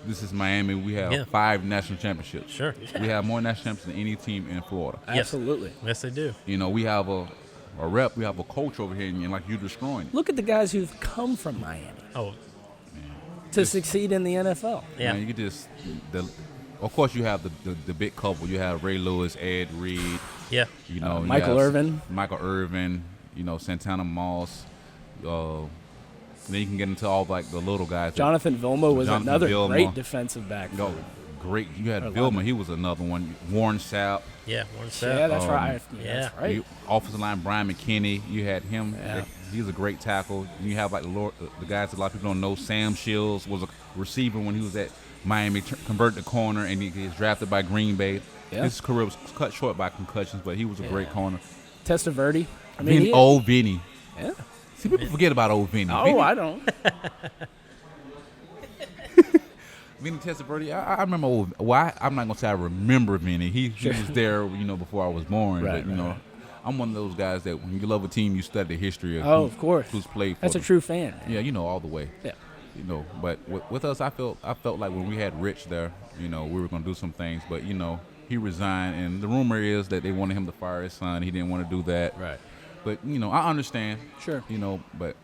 this is Miami. We have 5 national championships. Sure. We have more national championships than any team in Florida. Absolutely. Yes, they do. We have a rep. We have a coach over here, and like you're destroying it. Look at the guys who've come from Miami Oh, to succeed in the NFL. yeah. Man, you could just of course you have the big couple. You have Ray Lewis, Ed Reed. Yeah. You Michael have Irvin. Santana Moss. Then you can get into all like the little guys. Jonathan Vilma was another great defensive back. Great. You had Vilma. He was another one. Warren Sapp. Yeah, Warren Sapp. Yeah, that's right. That's right. Offensive line, Brian McKinney. You had him. Yeah. He's a great tackle. You have like the guys that a lot of people don't know. Sam Shields was a receiver when he was at Miami, converted to corner, and he was drafted by Green Bay. Yeah. His career was cut short by concussions, but he was a great corner. Testaverde. Vinny. Yeah. See, people forget about old Vinny. Oh, I don't. Vinny Testaverde, I remember. I'm not gonna say I remember Vinny. He was there, before I was born. Right, but I'm one of those guys that when you love a team, you study the history of of course, who's played for That's them. a true fan. Man. Yeah, all the way. Yeah. But with us, I felt like when we had Rich there, we were gonna do some things. But he resigned, and the rumor is that they wanted him to fire his son. He didn't want to do that. Right. But I understand. Sure. But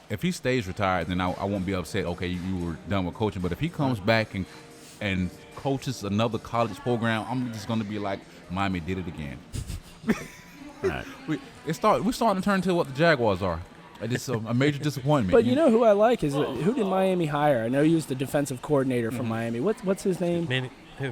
if he stays retired, then I won't be upset. Okay, you were done with coaching. But if he comes back and coaches another college program, I'm just gonna be like, Miami did it again. Right. We're starting to turn to what the Jaguars are. It's a major disappointment. But who I like is who did Miami hire? I know he was the defensive coordinator from Miami. What's his name?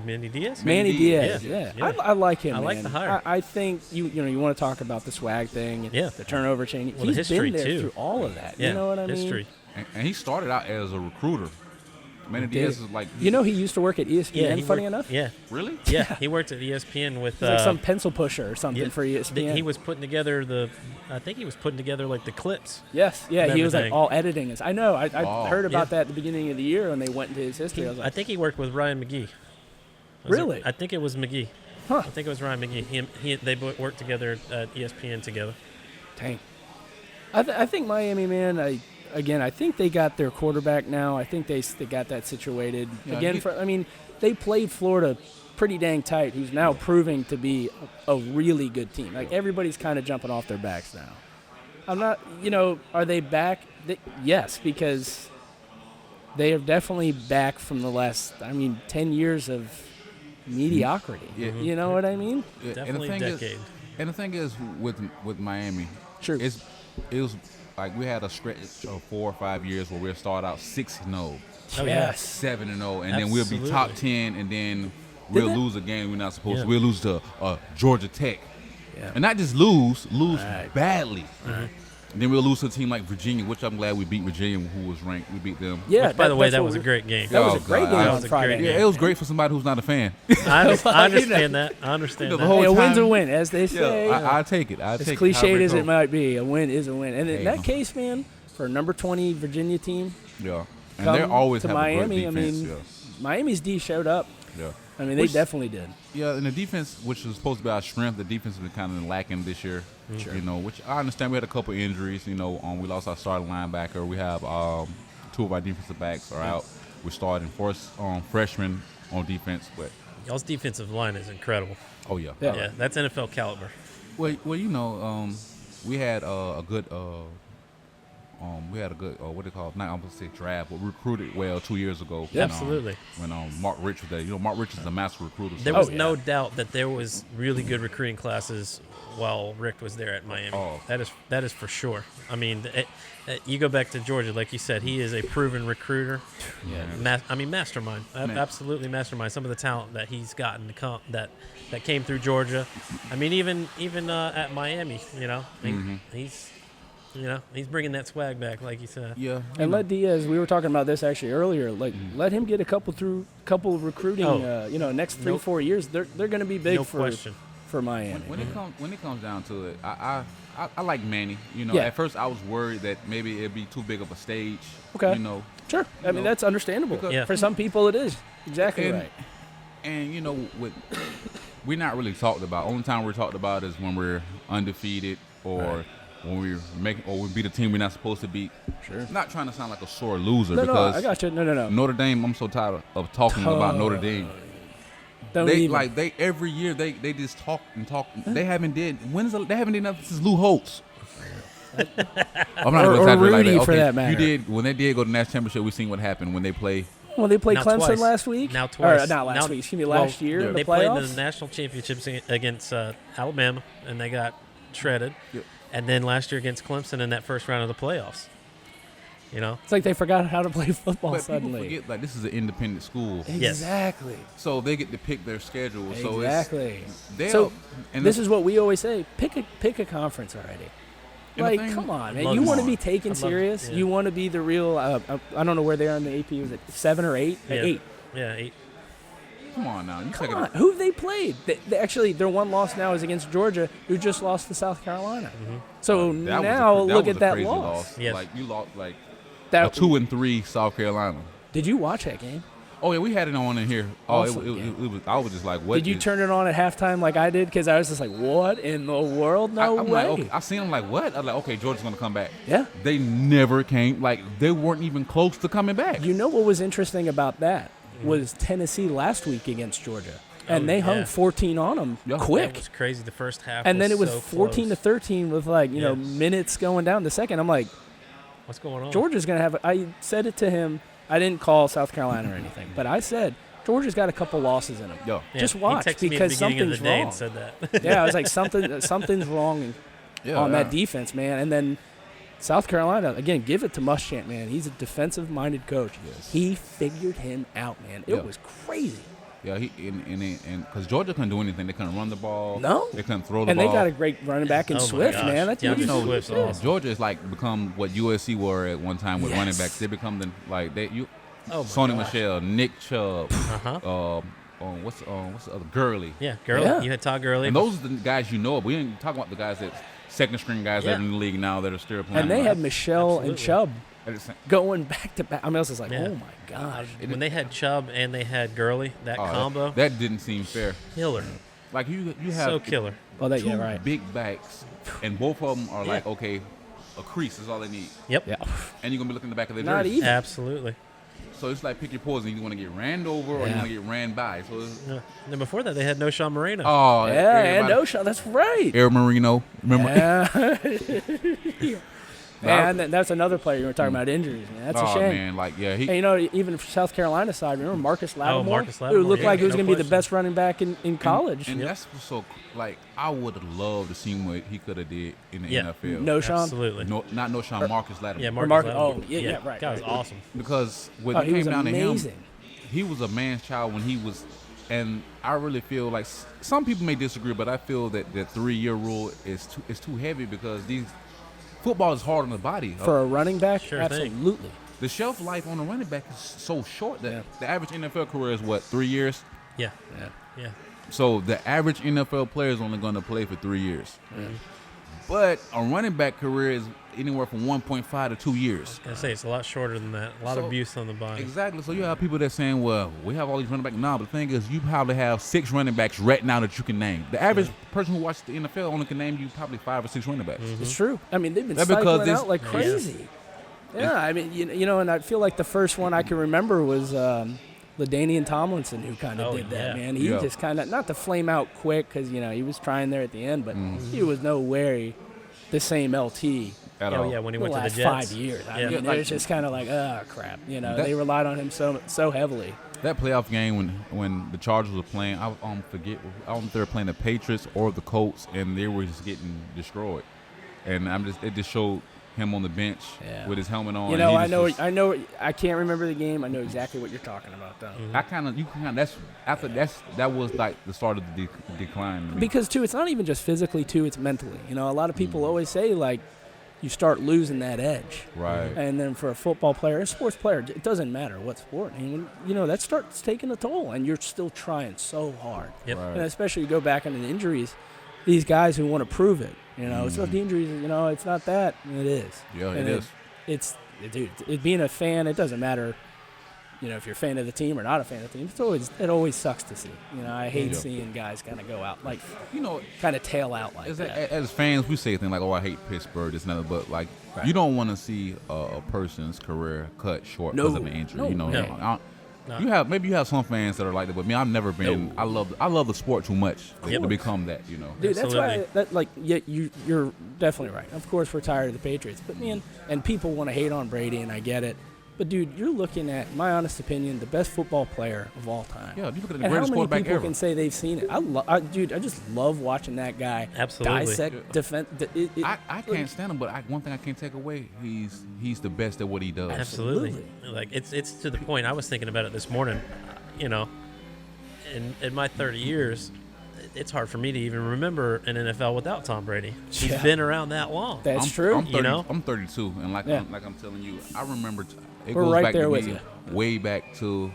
Manny Diaz? Manny Diaz. Yeah. I like him. I like the hire. I think you want to talk about the swag thing and the turnover chain. Well, He's the history been there too. through all of that. Yeah. You know what I mean? History. And he started out as a recruiter Manny Diaz is like. You know, he used to work at ESPN. Funny enough. Yeah. Really? Yeah, he worked at ESPN with like some pencil pusher or something for ESPN. He was putting together I think he was putting together like the clips. Yes, yeah, he was like everything. all editing. I know. I heard about Yeah. that at the beginning of the year when they went into his history. I was like, I think he worked with Ryan McGee. Really? I think it was McGee. Huh. I think it was Ryan McGee. They worked together at ESPN together. dang. I think Miami, man. I think they got their quarterback now. I think they got that situated again. They played Florida pretty dang tight, who's now proving to be a really good team. Like, everybody's kind of jumping off their backs now. I'm not, are they back? Yes, because they are definitely back from the last, 10 years of mediocrity. Yeah. You know what I mean? Yeah, Definitely a decade. And the thing is, with Miami, Sure. it was like we had a stretch of 4 or 5 years where we'll start out 6-0, Yes. 7-0, and then we'll be top 10, and then we'll they? lose a game we're not supposed Yeah. to. We'll lose to Georgia Tech. Yeah. And not just lose Right. badly. And then we'll lose to a team like Virginia, which I'm glad we beat Virginia, who was ranked. We beat them. Yeah. Which, by the way, that's that what was a great game. That was Oh, a great God. game That on was a Friday. great Yeah, game. it was great for somebody who's not a fan. I understand that. I understand The that. whole Hey, a win's a time- win, as they say. I take it. I take As it. cliched however as it goes. might be, a win is a win. And in Hey, that no. case, man, for a number 20 Virginia team, Yeah. And come they always to have Miami, a good defense. Miami's D showed up. Yeah. They Which- definitely did. Yeah, and the defense, which was supposed to be our strength, the defense has been kind of lacking this year. Sure. Which I understand. We had a couple injuries. We lost our starting linebacker. We have 2 of our defensive backs are out. We're starting freshmen on defense, but Y'all's defensive line is incredible. oh yeah, Yeah. Yeah, that's NFL caliber. Well, we had a good what they call it? Not I'm gonna say draft, but recruited well 2 years ago. Yeah. Absolutely. When Mark Rich was there, Mark Rich is a master recruiter. There so- was no doubt that there was really good recruiting classes while Rick was there at Miami. Oh. That is for sure. You go back to Georgia, like you said, he is a proven recruiter. Yeah. Mastermind. Man. Absolutely mastermind. Some of the talent that he's gotten that came through Georgia. Even at Miami, he's bringing that swag back, like you said. Yeah. And let Diaz, we were talking about this actually earlier, let him get a couple of recruiting, next 3-4 years, they're going to be big No question. for Miami. When it comes down to it, I like Manny. Yeah. At first I was worried that maybe it'd be too big of a stage. Okay. Sure. that's understandable. Because- Yeah. For some people it is. Exactly And- right. And we're not really talked about. Only time we're talked about is when we're undefeated or when we beat a team we're not supposed to beat. Sure. Not trying to sound like a sore loser No, because I got you. No. Notre Dame. I'm so tired of talking about Notre Dame. Don't They even. every year they just talk and talk. They haven't did nothing since Lou Holtz. I'm not Or going to exaggerate like Rudy, that. for that matter. You did when they did go to the national championship. We seen what happened when they play. Well, they played Now Clemson twice. last week. Now twice. Or not last Now- week. Excuse me, well, last year. in They the played playoffs. in the national championships against Alabama, and they got shredded. Yep. And then last year against Clemson in that first round of the playoffs. It's like they forgot how to play football But suddenly. people forget this is an independent school, Yes. Exactly. so they get to pick their schedule. So Exactly. it's So and this is what we always say: pick a conference already. And the Like, thing- come on, I'd man! love You to want to see be it. taken I'd love- serious. yeah. You want to be the real. I don't know where they are in the AP. Was it 7 or 8? Yeah. 8. Yeah, 8. come on now. You take Come on. it. Who have they played? Actually, their one loss now is against Georgia, who just lost to South Carolina. So That was now a, that look was at a that crazy loss. Yes. Like you lost like a That 2-3 South Carolina. Did you watch that game? Oh yeah, we had it on in here. Oh, Awesome it was. I was just like, what? Did you turn it on at halftime like I did? Because I was just like, what in the world? No I'm way. like, okay. I seen them like, what? I was like, okay, Georgia's gonna come back. Yeah. They never came. Like they weren't even close to coming back. You know what was interesting about that was Tennessee last week against Georgia, and they hung 14 on them Yeah. quick. That was crazy. The first half. And then it was so 14 to close. 13 with Yeah. minutes going down the second. I'm like, What's going on? Georgia's gonna have. I said it to him. I didn't call South Carolina or anything, but I said Georgia's got a couple losses in them. Yo. Yeah, Just watch he texted me at because the beginning of the something's day wrong. and said that. Yeah, I was like something's wrong on that defense, man. And then South Carolina again, give it to Muschamp, man. He's a defensive-minded coach. Yes. He figured him out, man. It Yeah. was crazy. Yeah, and because Georgia couldn't do anything, they couldn't run the ball. No. They couldn't throw the And ball. they got a great running back in Oh my Swift, gosh. man. That Yeah, team is Swift's yeah. awesome. Georgia is like become what USC were at one time with Yes. running backs. They become Sony Michel, Nick Chubb. What's the other? Gurley. Yeah, Gurley. Yeah. You had Todd Gurley. And those are the guys you know. But we ain't talking about the guys that second string guys that are in the league now that are still playing. And they had Michelle and Chubb going back to back. I mean, I was just like, oh my gosh. When they had Chubb and they had Gurley, that combo. That didn't seem fair. Killer. Like you have So killer. Well, two big backs, and both of them are like, okay, a crease is all they need. Yep. Yeah. And you're gonna be looking at the back of their Not jersey. even. Absolutely. So it's like pick your poison. You want to get ran over or you want to get ran by. So it's, And then before that, they had No Sean Moreno. oh Yeah, and Osha, that's right. Air Marino, remember? Yeah. And that's another player you were talking about injuries, man. That's a shame. Man, like And you know, even for South Carolina side, remember Marcus Lattimore? Marcus Lattimore, who looked like he was no going to be the question. best running back in college. And that's what's so like I would have loved to see what he could have did in the NFL. No Sean? Absolutely. Not no Sean, Marcus Lattimore. Yeah, Marcus. Lattimore. Oh, yeah, right. That was awesome. Because when Oh, it he came was down to amazing. him, he was a man's child when he was. And I really feel like some people may disagree, but I feel that the 3-year rule is too heavy because football is hard on the body. For a running back? Sure thing. Absolutely. The shelf life on a running back is so short that the average NFL career is what, 3 years? Yeah. So the average NFL player is only going to play for 3 years. But a running back career is anywhere from 1.5 to 2 years. I say it's a lot shorter than that. A lot of abuse on the body. Exactly. So you have people that saying, well, we have all these running backs. Nah, but the thing is, you probably have 6 running backs right now that you can name. The average person who watches the NFL only can name you probably 5 or 6 running backs. It's true. I mean, they've been That's because cycling this- out like crazy. Yeah, I mean, you know, and I feel like the first one I can remember was LaDainian Tomlinson, who kind of did that, man. He just kind of, not to flame out quick because, you know, he was trying there at the end, but he was nowhere the same LT At all. Yeah, when he the went to the last Jets. 5 years. I Yeah. mean, it was just kind of like, oh, crap. You know, they relied on him so heavily. That playoff game when the Chargers were playing, I don't know if they were playing the Patriots or the Colts, and they were just getting destroyed. And it just showed him on the bench with his helmet on. You know, and I know. I can't remember the game. I know exactly what you're talking about, though. That was like the start of the decline. Because too, it's not even just physically too; it's mentally. You know, a lot of people always say like, you start losing that edge. Right. And then for a football player, a sports player, it doesn't matter what sport. I mean, you know, that starts taking a toll, and you're still trying so hard. Yep. Right. And especially you go back into the injuries, these guys who want to prove it. You know, it's not the injuries. You know, it's not that. It is. Yeah, And it is. Dude, being a fan, it doesn't matter. You know, if you're a fan of the team or not a fan of the team, it always sucks to see. You know, I hate seeing guys kind of go out like, You know, kind of tail out like that. as fans, we say things like, "Oh, I hate Pittsburgh," this and that, but like, you don't want to see a person's career cut short because of an injury. No, you know, no. you have some fans that are like that, but me, I've never been. I love the sport too much to become that. You know, Dude, that's Absolutely. why you're definitely right. Of course, we're tired of the Patriots, but man, and people want to hate on Brady, and I get it. But dude, you're looking at, in my honest opinion, the best football player of all time. Yeah, you look at the and greatest how many quarterback people ever. can say they've seen it? I just love watching that guy Absolutely. dissect defense. I can't stand him, but one thing I can't take away, he's the best at what he does. Absolutely. Like it's to the point. I was thinking about it this morning. You know, in my 30 years, it's hard for me to even remember an NFL without Tom Brady. He's been around that long. That's true. You know? I'm 32, and like I'm telling you, I remember it We're goes right back there to with me you. way back to.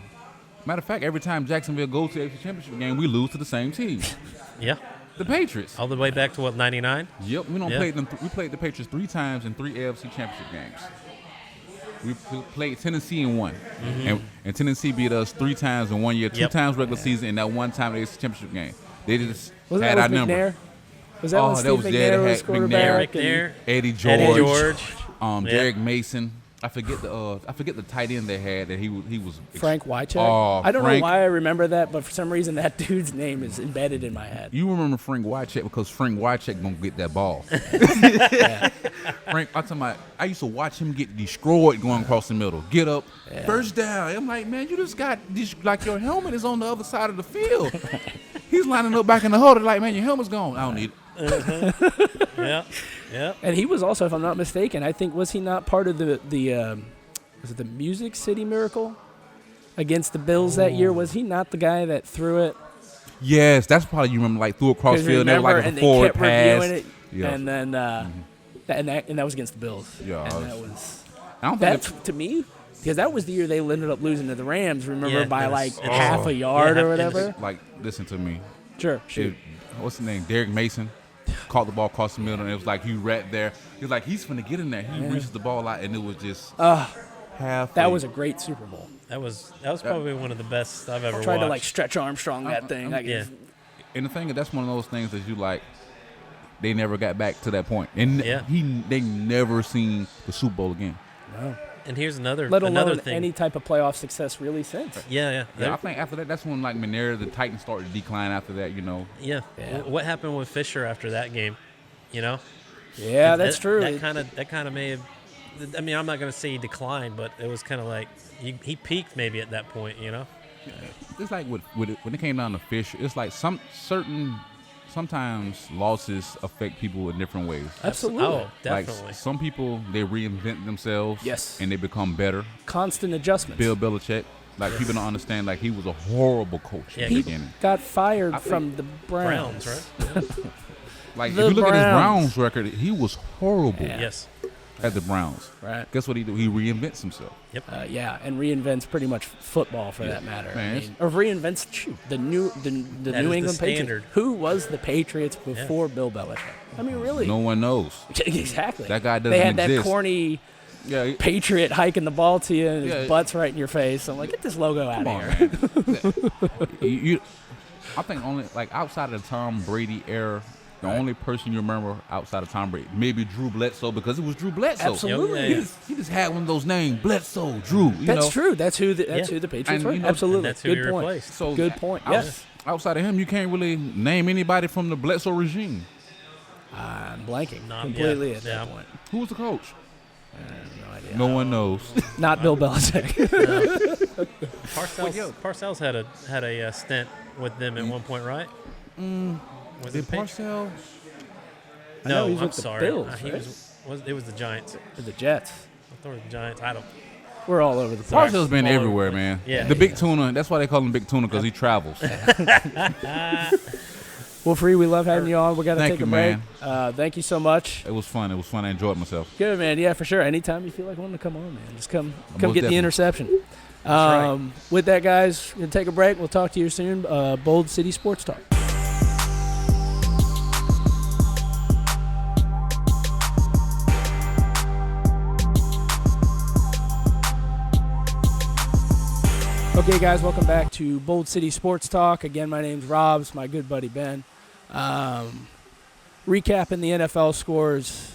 Matter of fact, every time Jacksonville goes to the AFC Championship game, we lose to the same team, Yeah. the Patriots. All the way back to what, 99? Yep, we don't Yeah. play them. We played the Patriots 3 times in 3 AFC Championship games. We played Tennessee in 1, and Tennessee beat us 3 times in 1 year, 2 times regular season, and that 1 time AFC Championship game. They just Was had that our with number. McNair? Was that when that Steve was McNair was McNair, quarterback? There. Eddie George, Eddie George. Derek Mason. I forget the tight end they had that he was Frank Wycheck? Oh, I don't Frank. know why I remember that, but for some reason that dude's name is embedded in my head. You remember Frank Wycheck because Frank Wycheck gonna get that ball. Frank, I used to watch him get destroyed going across the middle. Get up, first down. I'm like, man, you just got this, like your helmet is on the other side of the field. He's lining up back in the huddle like, man, your helmet's gone. I don't need it. Yeah. And he was also, if I'm not mistaken, I think, was he not part of the was it the Music City Miracle against the Bills that year? Was he not the guy that threw it? Yes, that's probably you remember like threw across 'Cause field. And they were remember, like a and they forward kept pass. reviewing it, Yeah. and then and that was against the Bills. Yeah, and that was I don't think that's to me Because that was the year they ended up losing to the Rams, remember, Yeah, by it was- like it was- half a yard yeah, or and whatever. Like, listen to me. Sure. What's his name? Derek Mason caught the ball across the middle, and it was like he right there. He was like, he's finna get in there. He reaches the ball out, and it was just half. That was a great Super Bowl. That was probably one of the best I've ever Tried watched. to like stretch Armstrong that thing. Like, yeah. And the thing is, that's one of those things that you like. They never got back to that point, and they never seen the Super Bowl again. No. And here's another Let alone thing. any type of playoff success really since. Yeah. Yeah, I think after that, that's when like Monera, the Titans started to decline. After that, Yeah. Yeah. What happened with Fisher after that game? Yeah, That- that's true. That kind of may have. I mean, I'm not going to say he declined, but it was kind of like he peaked maybe at that point. It's like when it came down to Fish, it's like sometimes losses affect people in different ways. Absolutely. Oh, definitely. Like some people, they reinvent themselves. Yes. And they become better. Constant adjustments. Bill Belichick, like people don't understand, like he was a horrible coach Yeah, in the He beginning. got fired I think- from the Browns. Browns, right? Like The if you look at his Browns. Browns record, he was horrible Yes. at the Browns. Right. Guess what he do? He reinvents himself. Yep. Yeah, and reinvents pretty much football for that matter. Man, or reinvents the New That England is the Patriots. standard. Who was the Patriots before Bill Belichick? I mean, really? No one knows. Exactly. That guy doesn't They had exist. that corny Yeah. Patriot hiking the ball to you, and his Yeah. butt's right in your face. I'm like, get this logo out Come on, of here. man. I think only like outside of the Tom Brady era, the only person you remember outside of Tom Brady, maybe Drew Bledsoe, because it was Drew Bledsoe. Absolutely. Yeah, He, yeah. he just had one of those names, Bledsoe, Drew. That's true. That's who the Patriots And, were. you know, Absolutely. and that's who Good he point. replaced. So Good point. out- Yes. Outside of him, you can't really name anybody from the Bledsoe regime. I'm blanking Not- completely yeah, at yeah. that point. Who was the coach? No idea. No one knows. Not Bill Belichick. Parcells had a stint with them at one point, right? Was Did it Patriots? Parcells? I know No, he's I'm with the sorry. Bills, He right? it was the Giants. To the Jets. I thought it was the Giants. I don't. We're all over the place. Parcells been All over everywhere, the man. Yeah. The big tuna. That's why they call him Big Tuna, because he travels. Well, Free, we love having you on. We got to Thank take you, a break. man. Thank you so much. It was fun. I enjoyed myself. Good, man. Yeah, for sure. Anytime you feel like wanting to come on, man, just come Most get the definitely. interception. right. With that, guys, we're going to take a break. We'll talk to you soon. Bold City Sports Talk. Okay, guys, welcome back to Bold City Sports Talk. Again, my name's Rob. It's my good buddy Ben. Recapping the NFL scores.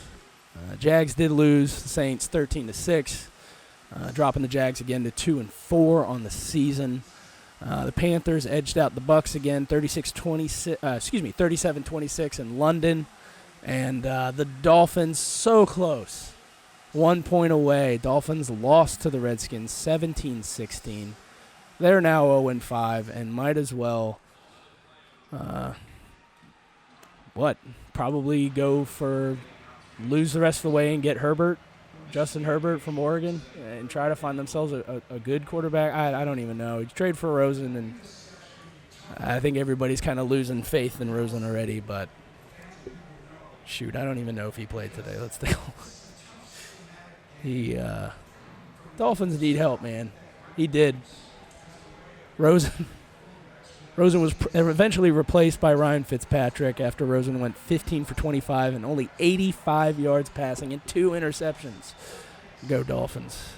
Jags did lose the Saints 13-6, dropping the Jags again to 2-4 on the season. The Panthers edged out the Bucks again, 37-26 in London, and the Dolphins so close, 1 point away. Dolphins lost to the Redskins 17-16. They're now 0-5 and might as well, probably lose the rest of the way and get Justin Herbert from Oregon, and try to find themselves a good quarterback. I don't even know. You trade for Rosen, and I think everybody's kind of losing faith in Rosen already, but shoot, I don't even know if he played today. Let's think. Dolphins need help, man. He did. Rosen was eventually replaced by Ryan Fitzpatrick after Rosen went 15 for 25 and only 85 yards passing and 2 interceptions. Go Dolphins,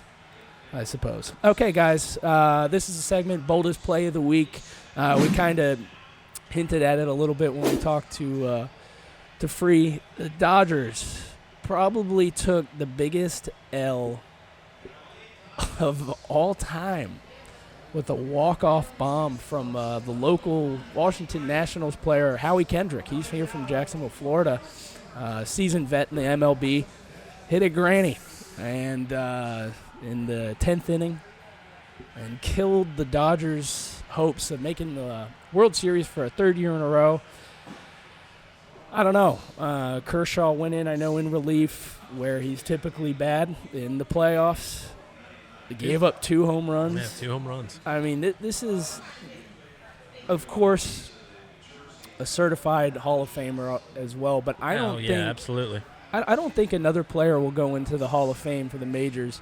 I suppose. Okay, guys, this is a segment, Boldest Play of the Week. We kind of hinted at it a little bit when we talked to Free. The Dodgers probably took the biggest L of all time with a walk-off bomb from the local Washington Nationals player, Howie Kendrick. He's here from Jacksonville, Florida. Seasoned vet in the MLB. Hit a granny and in the 10th inning and killed the Dodgers' hopes of making the World Series for a third year in a row. I don't know. Kershaw went in, I know, in relief where he's typically bad in the playoffs. They gave up 2 home runs. Yeah, 2 home runs. I mean, this is, of course, a certified Hall of Famer as well. But I don't think absolutely. I don't think another player will go into the Hall of Fame for the majors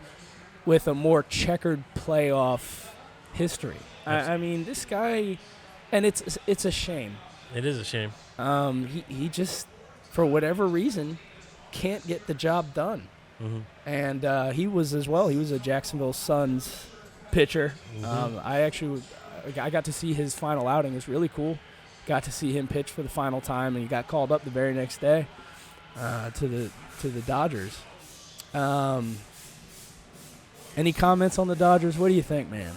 with a more checkered playoff history. I mean, this guy, and it's a shame. It is a shame. He just, for whatever reason, can't get the job done. Mm-hmm. And he was as well. He was a Jacksonville Suns pitcher. Mm-hmm. I got to see his final outing. It was really cool. Got to see him pitch for the final time, and he got called up the very next day to the Dodgers. Any comments on the Dodgers? What do you think, man?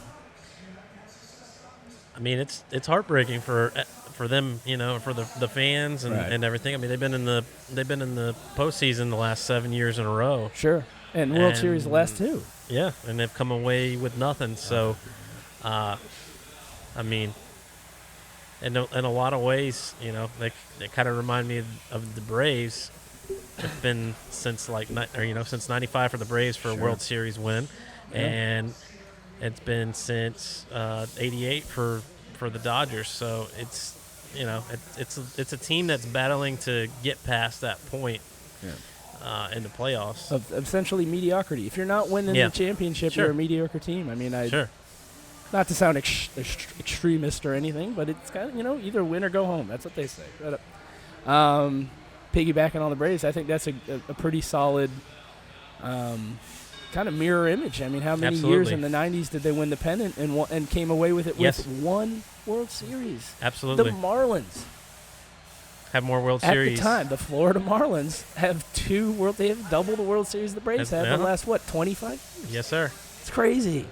I mean, it's heartbreaking for them, for the fans and everything. I mean, they've been in the postseason the last 7 years in a row. Sure, and World Series the last 2. Yeah, and they've come away with nothing. So, I mean, in a lot of ways, they kind of remind me of the Braves. It's been since since '95 for the Braves for a World Series win, and it's been since '88 for the Dodgers. So it's it's a team that's battling to get past that point in the playoffs. Of essentially mediocrity. If you're not winning the championship, you're a mediocre team. I mean, not to sound extremist or anything, but it's kind of either win or go home. That's what they say. But, piggybacking on the Braves, I think that's a pretty solid kind of mirror image. I mean, how many years in the 90s did they win the pennant and came away with it with one World Series? Absolutely. The Marlins have more World Series. At the time, the Florida Marlins have they have double the World Series the Braves have in the last, 25 years? Yes, sir. It's crazy.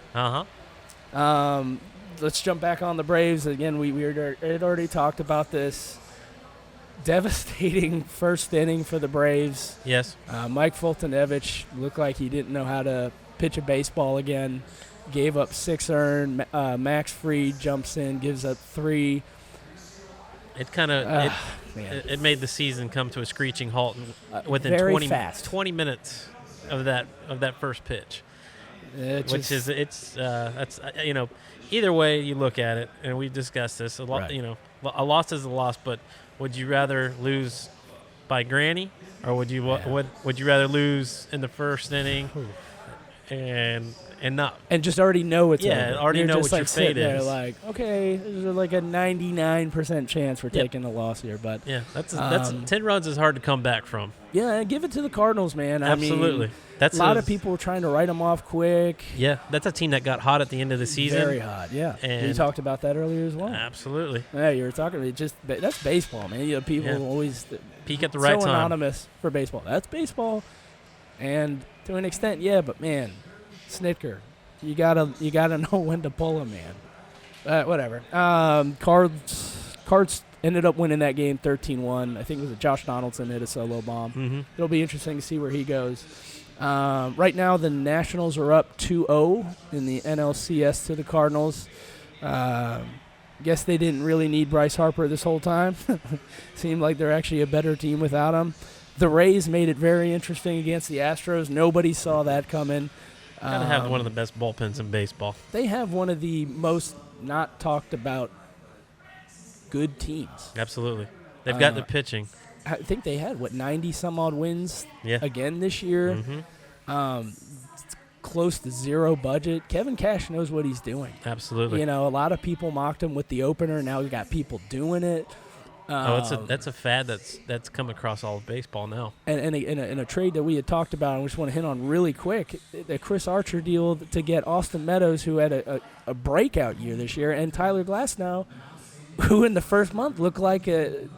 Let's jump back on the Braves. Again, we had already talked about this. Devastating first inning for the Braves. Yes. Mike Fultonevich looked like he didn't know how to pitch a baseball again. Gave up 6 earned. Max Fried jumps in, gives up 3. It kind of it made the season come to a screeching halt within 20 minutes of that first pitch. That's either way you look at it, and we discussed this a lot. A loss is a loss, but would you rather lose by granny, or would you rather lose in the first inning and not just already know it's over? Already know what your fate is. Like, okay, there's like a 99% chance we're taking a loss here, but that's 10 runs is hard to come back from. Yeah, give it to the Cardinals, man. Absolutely. I mean, that's a lot of people were trying to write them off quick. Yeah, that's a team that got hot at the end of the season. Very hot, yeah. And you talked about that earlier as well. Absolutely. Yeah, you were talking that's baseball, man. People always peak at the right time. So anonymous for baseball. That's baseball, and to an extent, but man, Snitker, you gotta know when to pull him, man. Whatever. Cards ended up winning that game 13-1. I think it was Josh Donaldson hit a solo bomb. Mm-hmm. It'll be interesting to see where he goes. Right now, the Nationals are up 2-0 in the NLCS to the Cardinals. Guess they didn't really need Bryce Harper this whole time. Seemed like they're actually a better team without him. The Rays made it very interesting against the Astros. Nobody saw that coming. Gotta have one of the best bullpens in baseball. They have one of the most not talked about good teams. Absolutely. They've got the pitching. I think they had 90-some-odd wins again this year. Mm-hmm. Close to zero budget. Kevin Cash knows what he's doing. Absolutely. A lot of people mocked him with the opener. Now we got people doing it. That's a fad that's come across all of baseball now. And in a trade that we had talked about, and we just want to hit on really quick, the Chris Archer deal to get Austin Meadows, who had a breakout year this year, and Tyler Glasnow, who in the first month looked like the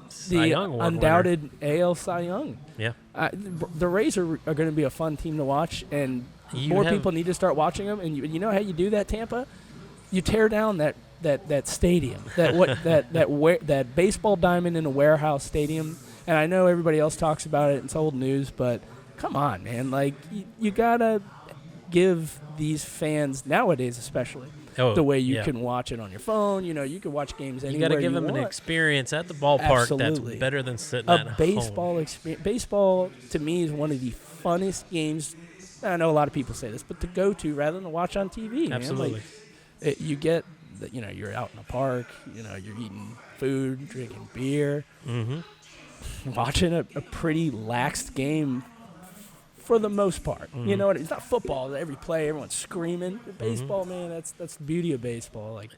undoubted AL Cy Young. Yeah. The Rays are going to be a fun team to watch, and more people need to start watching them. And you know how you do that, Tampa? You tear down that stadium, that baseball diamond in a warehouse stadium. And I know everybody else talks about it. It's old news, but come on, man. Like, you got to give these fans, nowadays especially, the way you can watch it on your phone. You can watch games anywhere you got to give them an experience at the ballpark that's better than sitting at home. Baseball experience. Baseball, to me, is one of the funnest games. I know a lot of people say this, but to go to rather than to watch on TV. Absolutely. Man. You get that, you're out in the park, you're eating food, drinking beer, watching a pretty laxed game for the most part. You know what? It's not football. Every play, everyone's screaming. Baseball, man, that's the beauty of baseball. Like,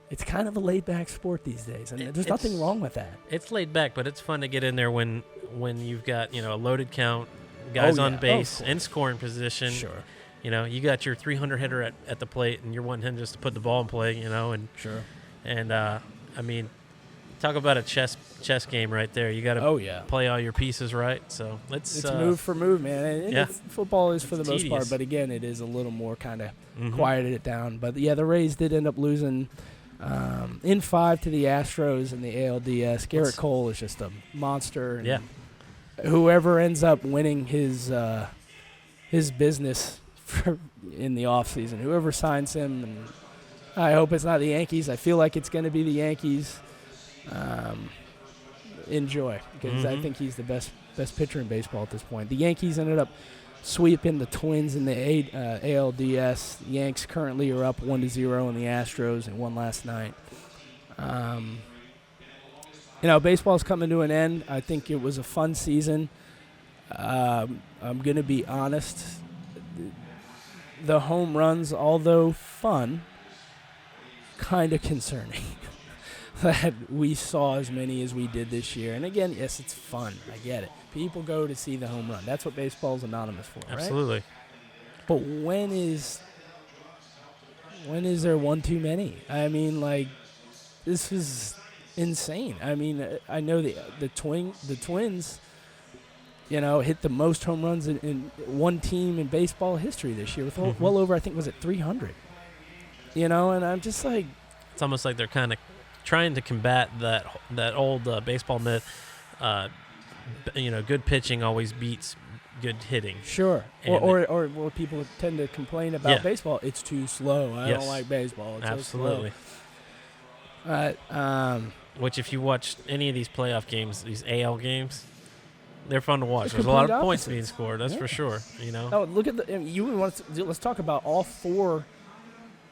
it's kind of a laid-back sport these days, and there's nothing wrong with that. It's laid back, but it's fun to get in there when you've got a loaded count, guys on base in scoring position. Sure. You got your 300 hitter at the plate, and you're wanting him just to put the ball in play. And sure. And I mean, talk about a chess game right there. You got to play all your pieces right. So it's move for move, man. And football is for the most part, but again, it is a little more kind of quieted it down. But the Rays did end up losing in 5 to the Astros in the ALDS. Garrett Cole is just a monster. And whoever ends up winning his business in the offseason, whoever signs him, and I hope it's not the Yankees. I feel like it's going to be the Yankees. Enjoy, because I think he's the best pitcher in baseball at this point. The Yankees ended up sweeping the Twins in the ALDS. The Yanks currently are up 1-0 on the Astros and won last night. Baseball's coming to an end. I think it was a fun season. I'm going to be honest. The home runs, although fun, kind of concerning that we saw as many as we did this year. And again, yes, it's fun. I get it. People go to see the home run. That's what baseball's anonymous for, Absolutely. Right? But when is there one too many? I mean, like, this is insane. I mean, I know the Twins, hit the most home runs in one team in baseball history this year with well over, I think, was it 300? And I'm just like, it's almost like they're kind of trying to combat that old baseball myth. Good pitching always beats good hitting. Sure. Or what people tend to complain about baseball, it's too slow. I don't like baseball. It's Absolutely. So slow. Which, if you watch any of these playoff games, these AL games, they're fun to watch. There's a lot of points being scored. That's for sure. Oh, look at let's talk about all 4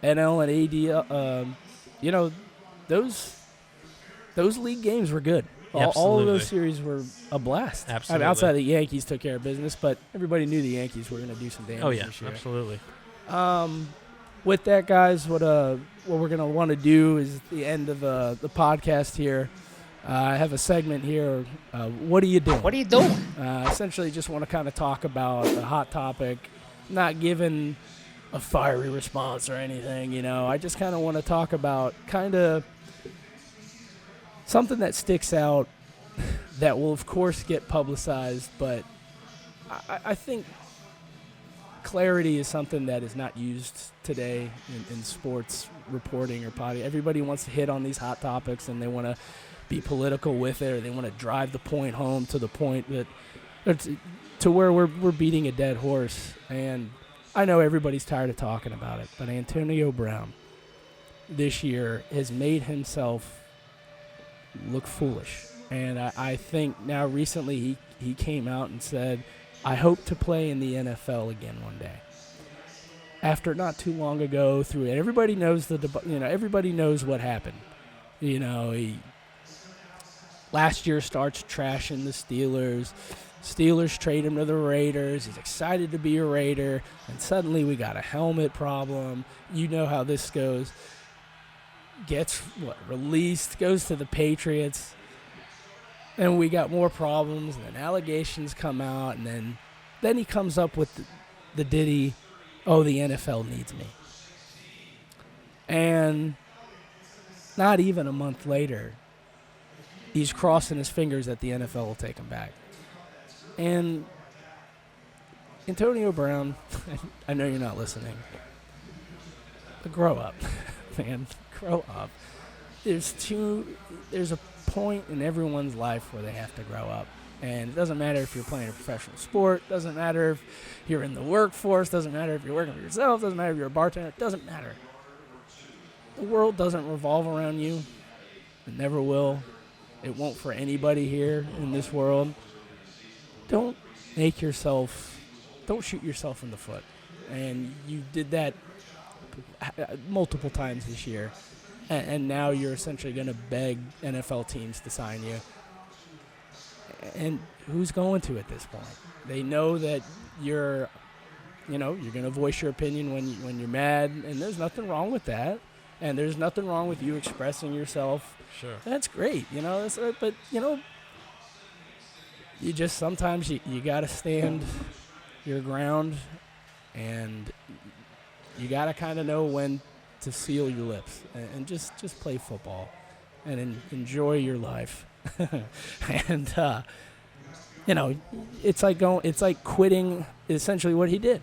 NL and AD. Those league games were good. All of those series were a blast. Absolutely. Outside of the Yankees took care of business, but everybody knew the Yankees were going to do some damage this year. Absolutely. With that, guys, what we're going to want to do is the end of the podcast here. I have a segment here. What are you doing? What are you doing? Essentially, just want to kind of talk about a hot topic, not giving a fiery response or anything. I just kind of want to talk about kind of something that sticks out that will, of course, get publicized, but I think clarity is something that is not used today in sports reporting or potty. Everybody wants to hit on these hot topics, and they want to be political with it, or they want to drive the point home to the point that to where we're beating a dead horse. And I know everybody's tired of talking about it, but Antonio Brown this year has made himself look foolish. And I think now recently he came out and said, I hope to play in the NFL again one day. After not too long ago through it, everybody knows everybody knows what happened. He last year starts trashing the Steelers. Steelers trade him to the Raiders. He's excited to be a Raider. And suddenly we got a helmet problem. You know how this goes. Gets released, goes to the Patriots. And we got more problems. And then allegations come out. And then he comes up with the ditty, oh, the NFL needs me. And not even a month later, he's crossing his fingers that the NFL will take him back. And Antonio Brown, I know you're not listening, but grow up, man. Grow up. There's a point in everyone's life where they have to grow up. And it doesn't matter if you're playing a professional sport, doesn't matter if you're in the workforce, doesn't matter if you're working for yourself, doesn't matter if you're a bartender, it doesn't matter. The world doesn't revolve around you. It never will. It won't for anybody here in this world. Don't shoot yourself in the foot. And you did that multiple times this year. And now you're essentially going to beg NFL teams to sign you. And who's going to at this point? They know that you're going to voice your opinion when you're mad, and there's nothing wrong with that. And there's nothing wrong with you expressing yourself. Sure. That's great, but, you just sometimes you got to stand your ground, and you got to kind of know when to seal your lips and just play football and enjoy your life. And, it's like quitting essentially what he did.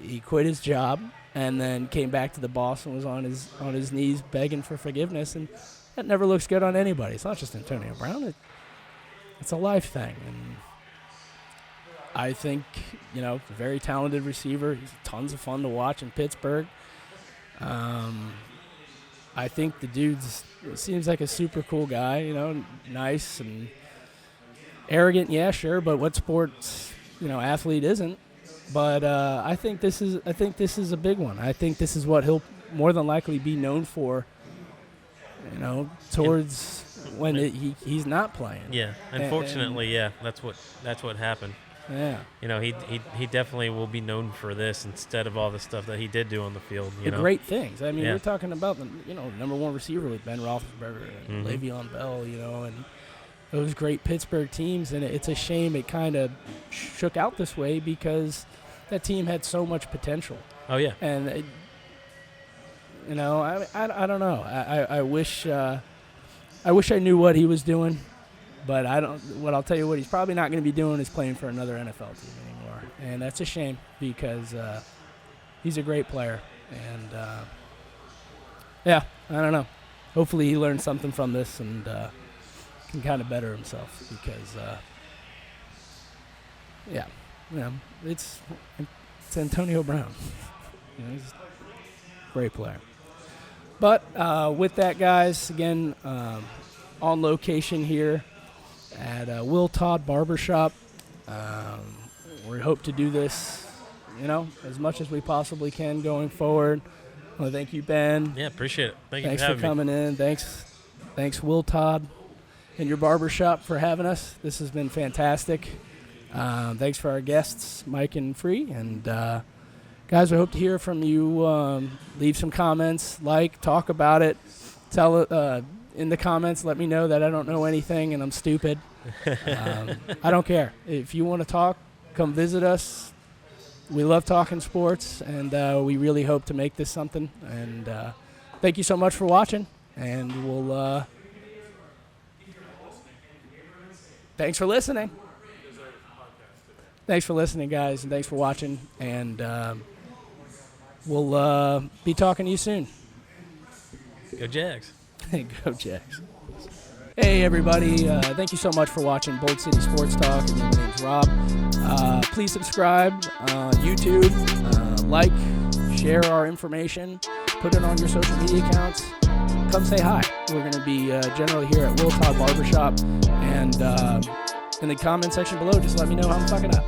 He quit his job and then came back to the boss and was on his knees begging for forgiveness, and that never looks good on anybody. It's not just Antonio Brown. It's a life thing. And I think, a very talented receiver. He's tons of fun to watch in Pittsburgh. I think the dude seems like a super cool guy, nice and arrogant, yeah, sure, but what sports, athlete isn't? But I think this is a big one. I think this is what he'll more than likely be known for, towards when he's not playing. Yeah, unfortunately, that's what happened. Yeah. He definitely will be known for this instead of all the stuff that he did do on the field. The great things. I mean, we're talking about the number one receiver with Ben Roethlisberger and Le'Veon Bell, and those great Pittsburgh teams. And it's a shame it kind of shook out this way because that team had so much potential. Oh yeah. And I don't know. I wish I knew what he was doing. But I'll tell you what he's probably not going to be doing is playing for another NFL team anymore. And that's a shame because he's a great player. And, I don't know. Hopefully he learns something from this and can kind of better himself because, it's Antonio Brown. He's a great player. But with that, guys, again, on location here at Will Todd Barber Shop. We hope to do this, as much as we possibly can going forward. Well, thank you, Ben. Yeah, appreciate it. Thanks for coming in. Thanks, Will Todd and your barber shop for having us. This has been fantastic. Thanks for our guests, Mike and Free. And, guys, we hope to hear from you. Leave some comments, talk about it. Tell in the comments, let me know that I don't know anything and I'm stupid. I don't care. If you want to talk, come visit us. We love talking sports, and we really hope to make this something. And thank you so much for watching, and we'll thanks for listening. Thanks for listening, guys, and thanks for watching. And we'll be talking to you soon. Go Jags. Go Jags. Hey, everybody. Thank you so much for watching Bold City Sports Talk. And my name's Rob. Please subscribe on YouTube. Share our information. Put it on your social media accounts. Come say hi. We're going to be generally here at Will Todd Barber Shop. And in the comment section below, just let me know how I'm fucking up.